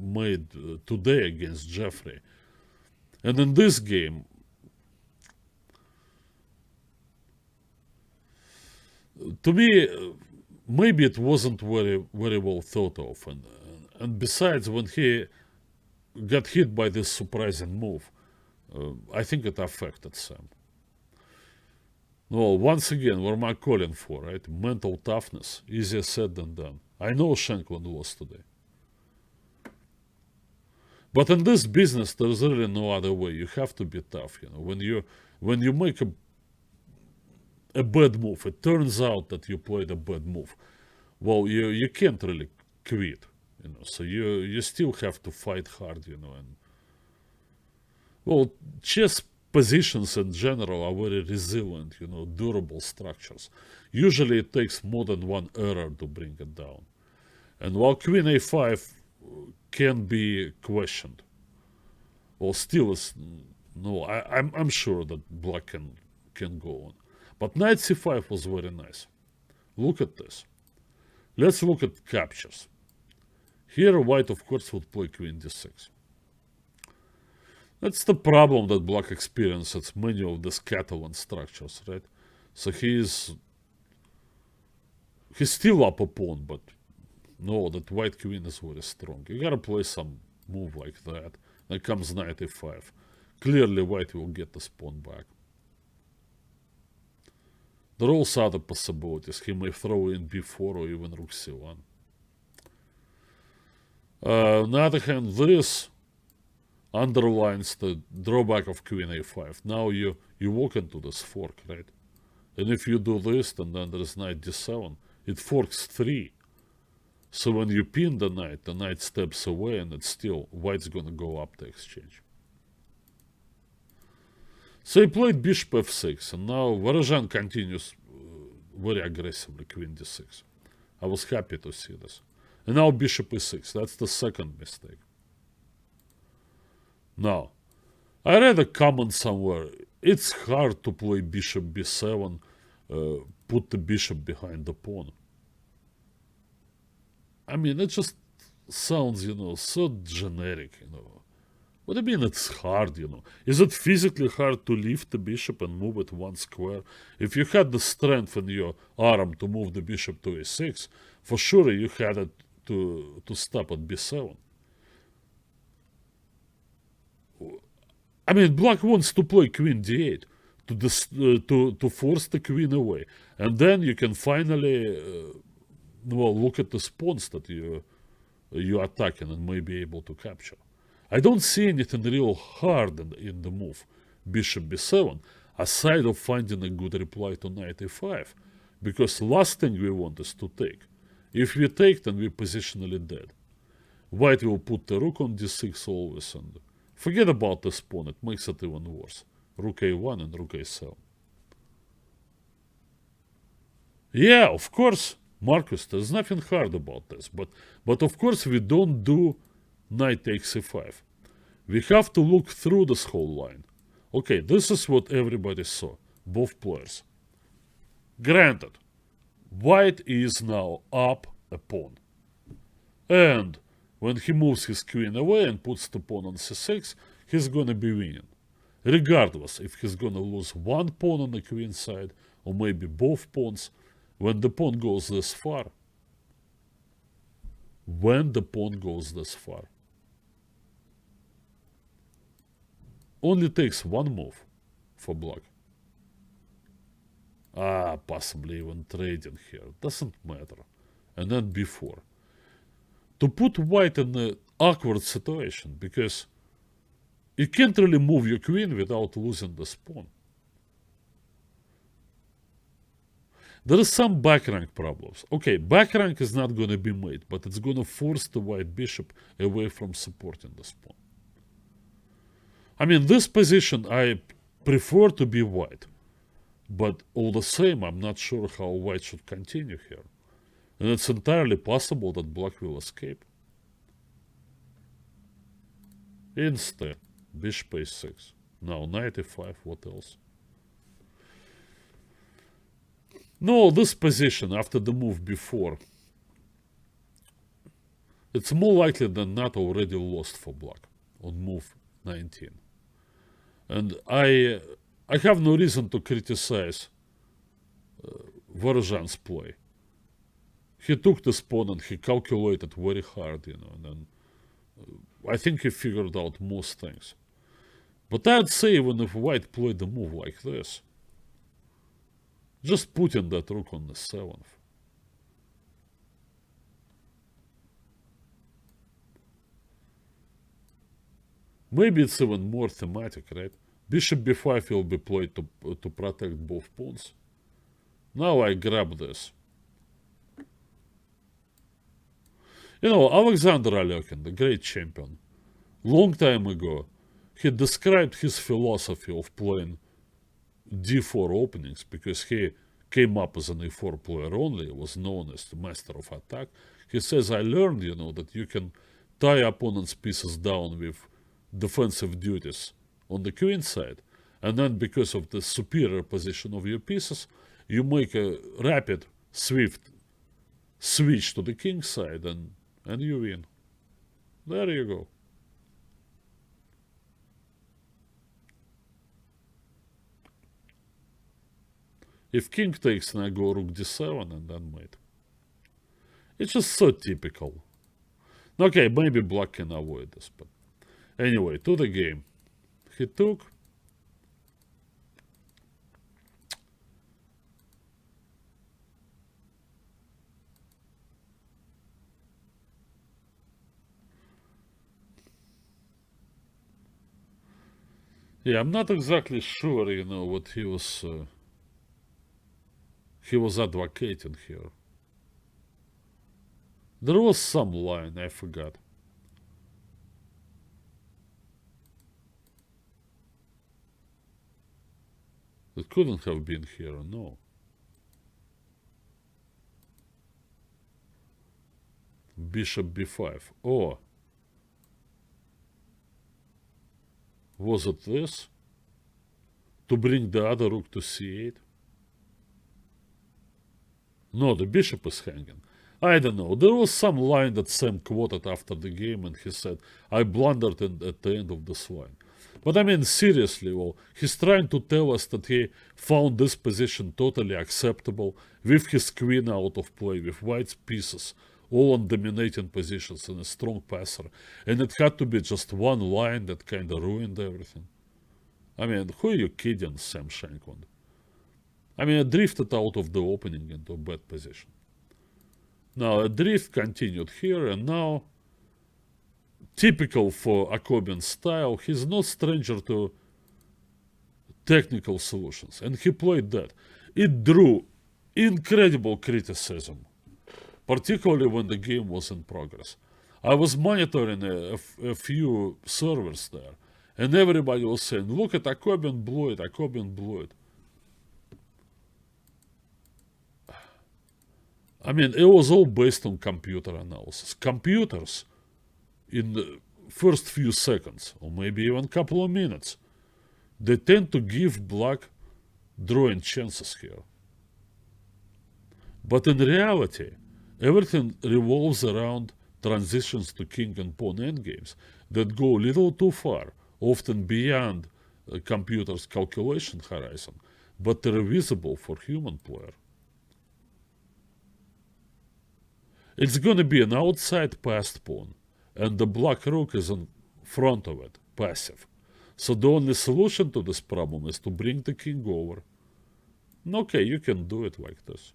made today against Jeffrey. And in this game, to me, maybe it wasn't very well thought of. And besides, when he got hit by this surprising move, I think it affected Sam. Well, once again, what am I calling for, right? Mental toughness, easier said than done. I know Shankland lost today. But in this business, there's really no other way. You have to be tough, you know. When you make a bad move, it turns out that you played a bad move. Well, you can't really quit, you know. So you still have to fight hard, you know. And well, chess positions in general are very resilient, you know, durable structures. Usually it takes more than one error to bring it down. And while Queen A5 can be questioned, well, still is no. I'm sure that Black can go on, but Knight C5 was very nice. Look at this. Let's look at captures. Here, White of course would play Queen D6. That's the problem that Black experiences many of these Catalan structures, right? So he's still up a pawn, but no, that White Queen is very strong. You gotta play some move like that. Then comes Knight E5. Clearly White will get this pawn back. There are also other possibilities. He may throw in B4 or even Rook C1. On the other hand, this underlines the drawback of Queen A5. Now you walk into this fork, right? And if you do this, and then there is Knight D7, it forks 3. So when you pin the knight steps away, and it's still White's gonna go up to exchange. So he played Bishop F6, and now Varazhan continues very aggressively Queen D6. I was happy to see this. And now Bishop E6, that's the second mistake. Now, I read a comment somewhere, it's hard to play Bishop B7, put the bishop behind the pawn. I mean, it just sounds, you know, so generic, you know. What do you mean it's hard, you know? Is it physically hard to lift the bishop and move it one square? If you had the strength in your arm to move the bishop to A6, for sure you had it to stop at B7. I mean, Black wants to play Queen D8 to force the queen away. And then you can finally... well, look at the pawns that you're attacking and may be able to capture. I don't see anything real hard in the move Bishop B7, aside of finding a good reply to Knight A5, because last thing we want is to take. If we take, then we're positionally dead. White will put the rook on D6 always, and forget about this pawn, it makes it even worse. Rook A1 and Rook A7. Yeah, of course, Marcus, there's nothing hard about this, but of course we don't do Knight takes E5. We have to look through this whole line. Okay, this is what everybody saw, both players. Granted, White is now up a pawn. And when he moves his queen away and puts the pawn on C6, he's gonna be winning. Regardless if he's gonna lose one pawn on the queen side, or maybe both pawns, when the pawn goes this far. Only takes one move for Black. Possibly even trading here. Doesn't matter. And then B4. To put White in an awkward situation, because you can't really move your queen without losing this pawn. There is some back rank problems. Okay, back rank is not going to be made, but it's going to force the White bishop away from supporting this pawn. I mean, this position I prefer to be White, but all the same, I'm not sure how White should continue here. And it's entirely possible that Black will escape. Instead, Bishop A6. Now, Knight E5, what else? No, this position after the move before. It's more likely than not already lost for black on move 19. And I have no reason to criticize Vorozhan's play. He took this pawn and he calculated very hard, and then I think he figured out most things. But I'd say even if white played a move like this, just putting that rook on the 7th. Maybe it's even more thematic, right? Bishop b5 will be played to protect both pawns. Now I grab this. Alexander Alekhine, the great champion, long time ago, he described his philosophy of playing d4 openings because he came up as an e4 player only, was known as the master of attack. He says, I learned, that you can tie opponent's pieces down with defensive duties on the queen side, and then because of the superior position of your pieces, you make a rapid, swift switch to the king side, and you win. There you go. If king takes, then I go rook d7 and then mate. It's just so typical. Okay, maybe black can avoid this, but anyway, to the game. He took. Yeah, I'm not exactly sure, what he was advocating here. There was some line, I forgot. It couldn't have been here, no. Bishop b5. Oh. Was it this? To bring the other rook to c8? No, the bishop is hanging. I don't know. There was some line that Sam quoted after the game, and he said, I blundered at the end of this line. But I mean, seriously, he's trying to tell us that he found this position totally acceptable, with his queen out of play, with white's pieces all on dominating positions, and a strong passer. And it had to be just one line that kind of ruined everything. I mean, who are you kidding, Sam Shankland? I mean, I drifted out of the opening into a bad position. Now, a drift continued here, and now, typical for Akobian's style, he's no stranger to technical solutions, and he played that. It drew incredible criticism, particularly when the game was in progress. I was monitoring a few servers there, and everybody was saying, look at Akobian blew it, Akobian blew it. I mean, it was all based on computer analysis. Computers, in the first few seconds, or maybe even a couple of minutes, they tend to give black drawing chances here. But in reality, everything revolves around transitions to king and pawn endgames that go a little too far, often beyond a computer's calculation horizon, but they're visible for human player. It's going to be an outside passed pawn, and the black rook is in front of it, passive. So the only solution to this problem is to bring the king over. Okay, you can do it like this.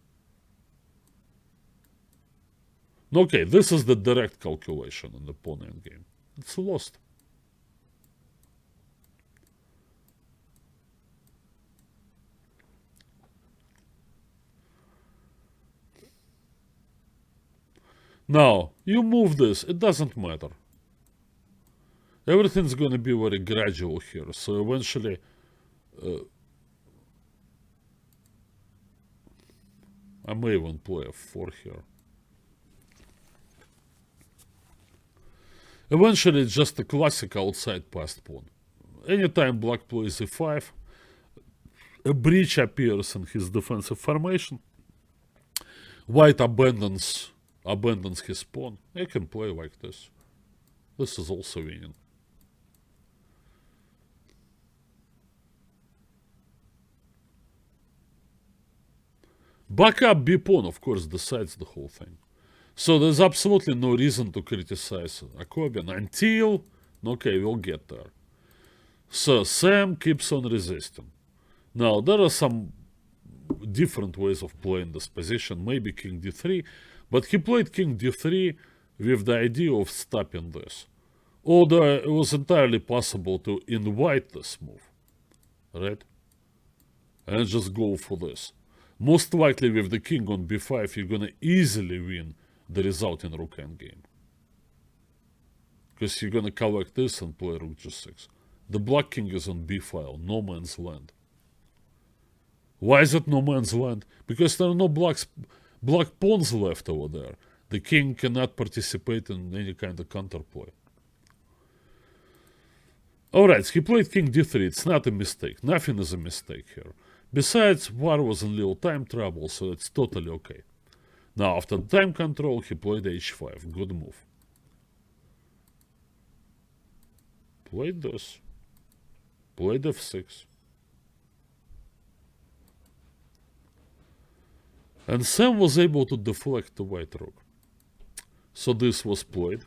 Okay, this is the direct calculation in the pawn endgame. It's lost. Now, you move this, it doesn't matter. Everything's going to be very gradual here, so eventually I may even play f4 here. Eventually it's just a classic outside passed pawn. Anytime black plays e5, a breach appears in his defensive formation. White abandons abandons his pawn, I can play like this. This is also winning. Backup b pawn, of course, decides the whole thing. So there's absolutely no reason to criticize Akobian until, okay, we'll get there. So Sam keeps on resisting. Now, there are some different ways of playing this position, maybe king d3, but he played king d3 with the idea of stopping this. Although it was entirely possible to invite this move, right? And just go for this. Most likely with the king on b5, you're gonna easily win the result in rook endgame. Because you're gonna collect this and play rook g6. The black king is on b file, no man's land. Why is it no man's land? Because there are no black pawns left over there. The king cannot participate in any kind of counterplay. Alright, he played king d3. It's not a mistake. Nothing is a mistake here. Besides, War was in little time trouble, so it's totally okay. Now, after time control, he played h5. Good move. Played this. Played f6. And Sam was able to deflect the white rook. So this was played.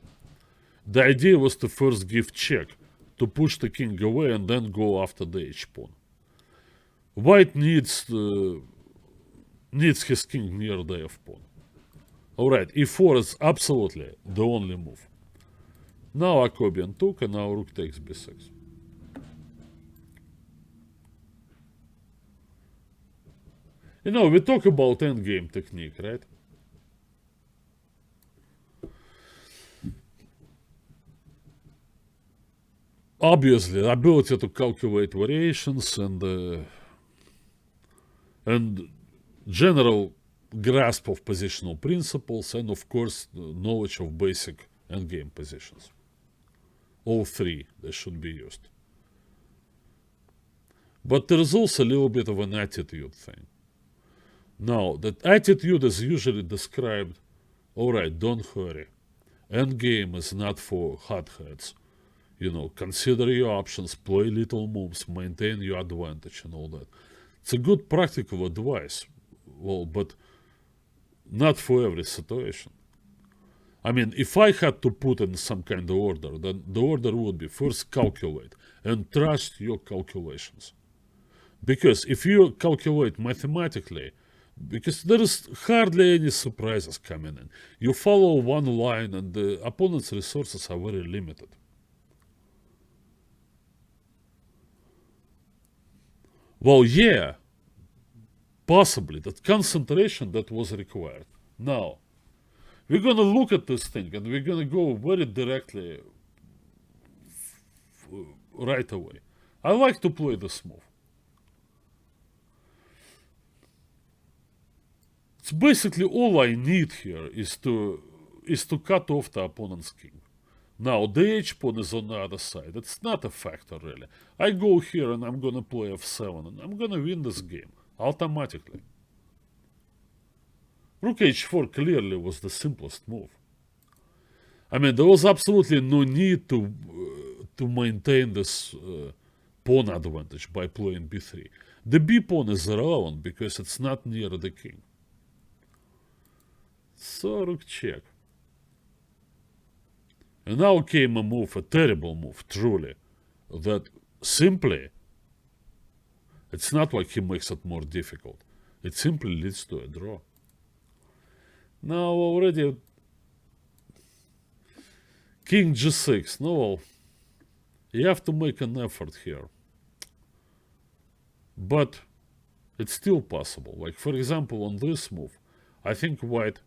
The idea was to first give check, to push the king away and then go after the h-pawn. White needs his king near the f-pawn. Alright, e4 is absolutely the only move. Now Akobian took and now rook takes b6. You know, we talk about endgame technique, right? Obviously, the ability to calculate variations and general grasp of positional principles, and of course, the knowledge of basic endgame positions. All three, they should be used. But there is also a little bit of an attitude thing. Now, that attitude is usually described, alright, don't hurry. Endgame is not for hotheads. You know, consider your options, play little moves, maintain your advantage and all that. It's a good practical advice, well, but not for every situation. I mean, if I had to put in some kind of order, then the order would be first calculate and trust your calculations. Because if you calculate mathematically, because there is hardly any surprises coming in. You follow one line and the opponent's resources are very limited. Well, yeah, possibly that concentration that was required. Now, we're gonna look at this thing and we're gonna go very directly right away. I like to play this move. It's basically all I need here is to cut off the opponent's king. Now, the h-pawn is on the other side. It's not a factor, really. I go here and I'm gonna play f7 and I'm gonna win this game, automatically. Rook h4 clearly was the simplest move. I mean, there was absolutely no need to maintain this pawn advantage by playing b3. The b pawn is irrelevant because it's not near the king. So rook check. And now came a move, a terrible move, truly, that simply, it's not like he makes it more difficult. It simply leads to a draw. Now already, king g6, no, you have to make an effort here. But it's still possible. Like, for example, on this move, I think white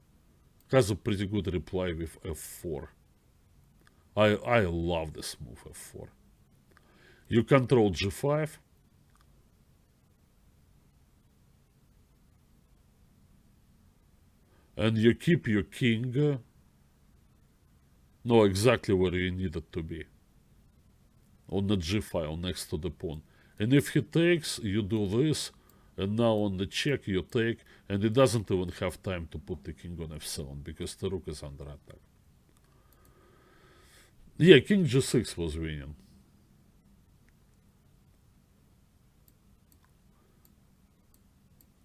has a pretty good reply with f4. I love this move, f4. You control g5. And you keep your king, no, exactly where you need it to be. On the g file next to the pawn. And if he takes, you do this, and now on the check you take, and it doesn't even have time to put the king on f7 because the rook is under attack. Yeah, king g6 was winning.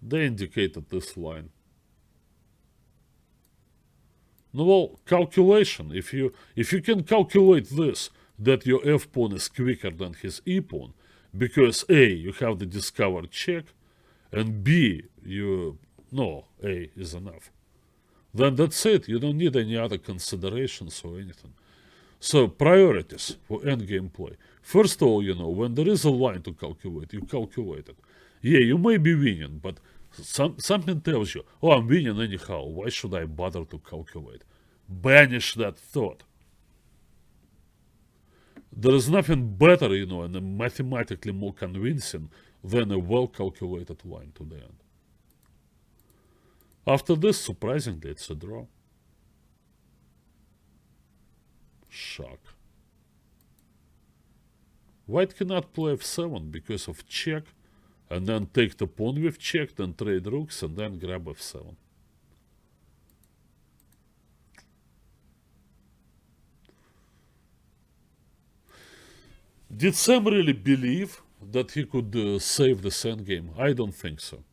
They indicated this line. No, well, calculation. If you can calculate this, that your f pawn is quicker than his e pawn, because A, you have the discovered check, and B, A is enough. Then that's it. You don't need any other considerations or anything. So priorities for endgame play. First of all, when there is a line to calculate, you calculate it. Yeah, you may be winning, but something tells you, oh, I'm winning anyhow. Why should I bother to calculate? Banish that thought. There is nothing better, and mathematically more convincing than a well-calculated line to the end. After this, surprisingly, it's a draw. Shock. White cannot play f7 because of check, and then take the pawn with check, then trade rooks, and then grab f7. Did Sam really believe that he could save this endgame? I don't think so.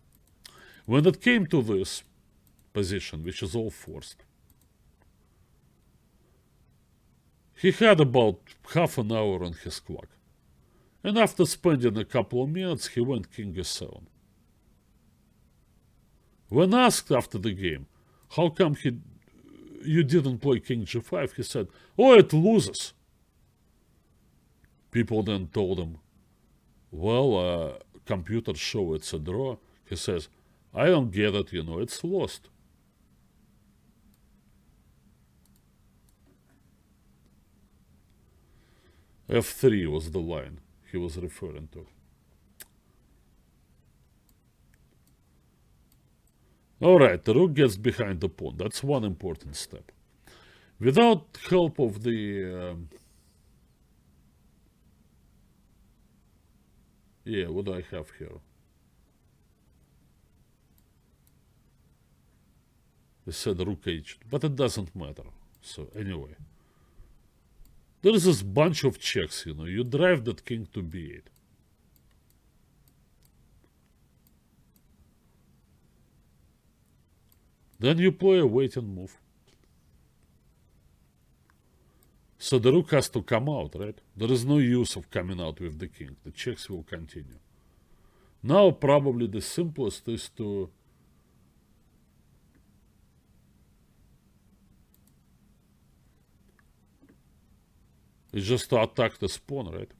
When it came to this position, which is all forced, he had about half an hour on his clock. And after spending a couple of minutes, he went king e7. When asked after the game, how come you didn't play king g5, he said, oh, it loses. People then told him, well, computers show it's a draw. He says, I don't get it, it's lost. f3 was the line he was referring to. Alright, the rook gets behind the pawn. That's one important step. Without help of the... what do I have here? They said rook h, but it doesn't matter. So anyway. There is this bunch of checks, You drive that king to b8. Then you play a waiting move. So the rook has to come out, right? There is no use of coming out with the king. The checks will continue. Now probably the simplest is to... It's just to attack the pawn, right?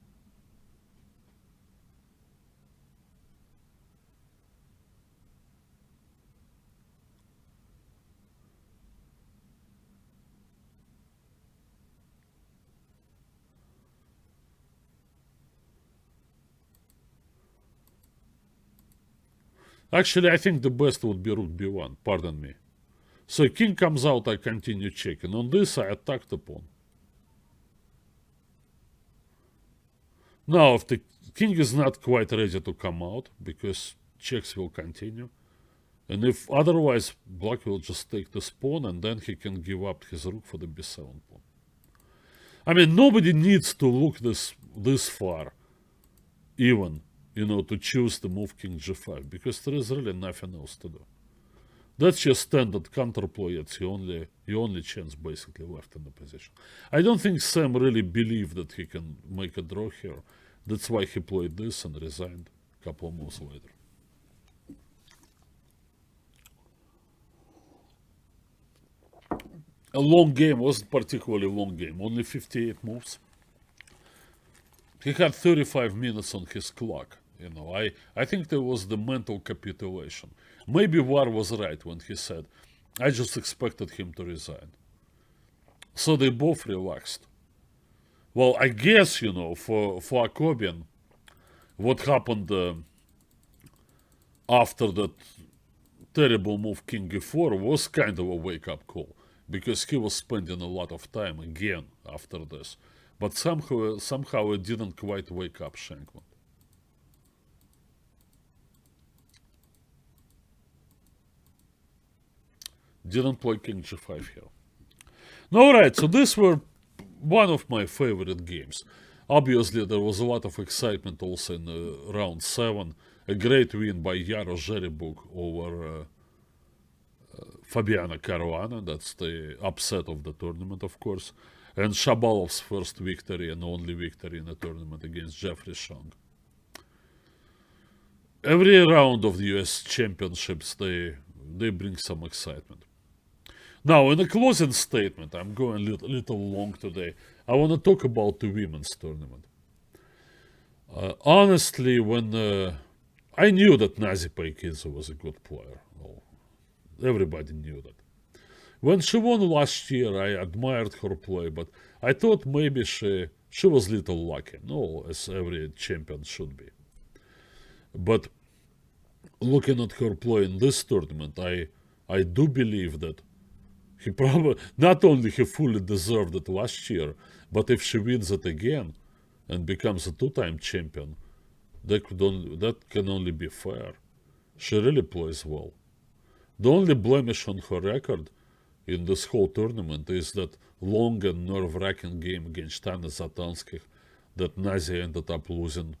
Actually, I think the best would be rook b1, pardon me. So king comes out, I continue checking. On this, I attack the pawn. Now, if the king is not quite ready to come out, because checks will continue, and if otherwise, black will just take this pawn, and then he can give up his rook for the b7 pawn. I mean, nobody needs to look this far, even, to choose the move king g5, because there is really nothing else to do. That's your standard counterplay. It's your only chance basically left in the position. I don't think Sam really believed that he can make a draw here. That's why he played this and resigned a couple of moves later. A long game, wasn't particularly long game, only 58 moves. He had 35 minutes on his clock. I think there was the mental capitulation. Maybe War was right when he said, I just expected him to resign. So they both relaxed. Well, I guess, for Akobian, what happened after that terrible move king e4 was kind of a wake-up call, because he was spending a lot of time again after this. But somehow it didn't quite wake up Shankland. Didn't play king g5 here. Alright, so these were one of my favorite games. Obviously, there was a lot of excitement also in round 7. A great win by Yaro Zheribuk over Fabiana Caruana. That's the upset of the tournament, of course. And Shabalov's first victory and only victory in the tournament against Jeffrey Shang. Every round of the US Championships, they bring some excitement. Now, in a closing statement, I'm going a little long today. I want to talk about the women's tournament. Honestly, when I knew that Nazi Paikidze was a good player. Well, everybody knew that. When she won last year, I admired her play, but I thought maybe she was a little lucky. No, as every champion should be. But looking at her play in this tournament, I do believe that he probably, not only he fully deserved it last year, but if she wins it again and becomes a 2-time champion, that can only be fair. She really plays well. The only blemish on her record in this whole tournament is that long and nerve-wracking game against Tana Zatanskih that Nazi ended up losing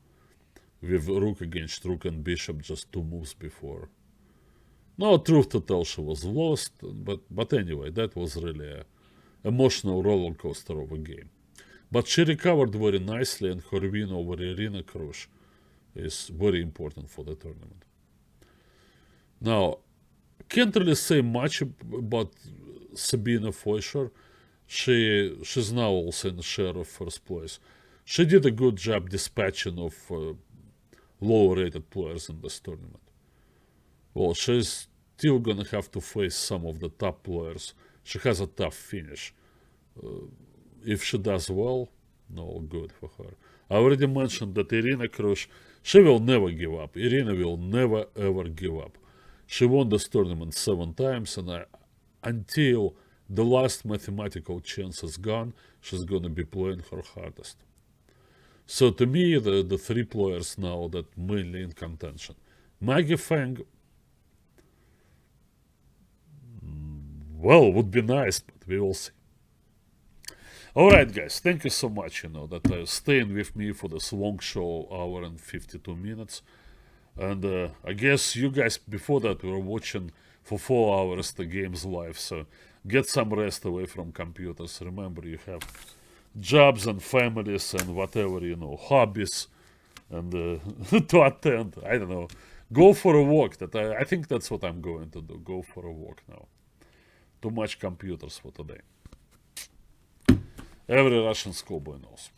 with rook against rook and bishop just 2 moves before. No, truth to tell, she was lost, but anyway, that was really an emotional roller coaster of a game. But she recovered very nicely, and her win over Irina Krush is very important for the tournament. Now, can't really say much about Sabine Fleischer. She's now also in the share of first place. She did a good job dispatching of lower-rated players in this tournament. Well, she's still gonna have to face some of the top players. She has a tough finish. If she does well, no, good for her. I already mentioned that Irina Krush, she will never give up. Irina will never ever give up. She won this tournament 7 times, and until the last mathematical chance is gone, she's gonna be playing her hardest. So to me, the 3 players now that mainly in contention. Maggie Feng, well, would be nice, but we will see. Alright, guys, thank you so much, that staying with me for this long show, hour and 52 minutes. And I guess you guys before that were watching for 4 hours the games live, so get some rest away from computers. Remember, you have jobs and families and whatever, hobbies and to attend. I don't know. Go for a walk. I think that's what I'm going to do. Go for a walk now. Too much computers for today. Every Russian schoolboy knows.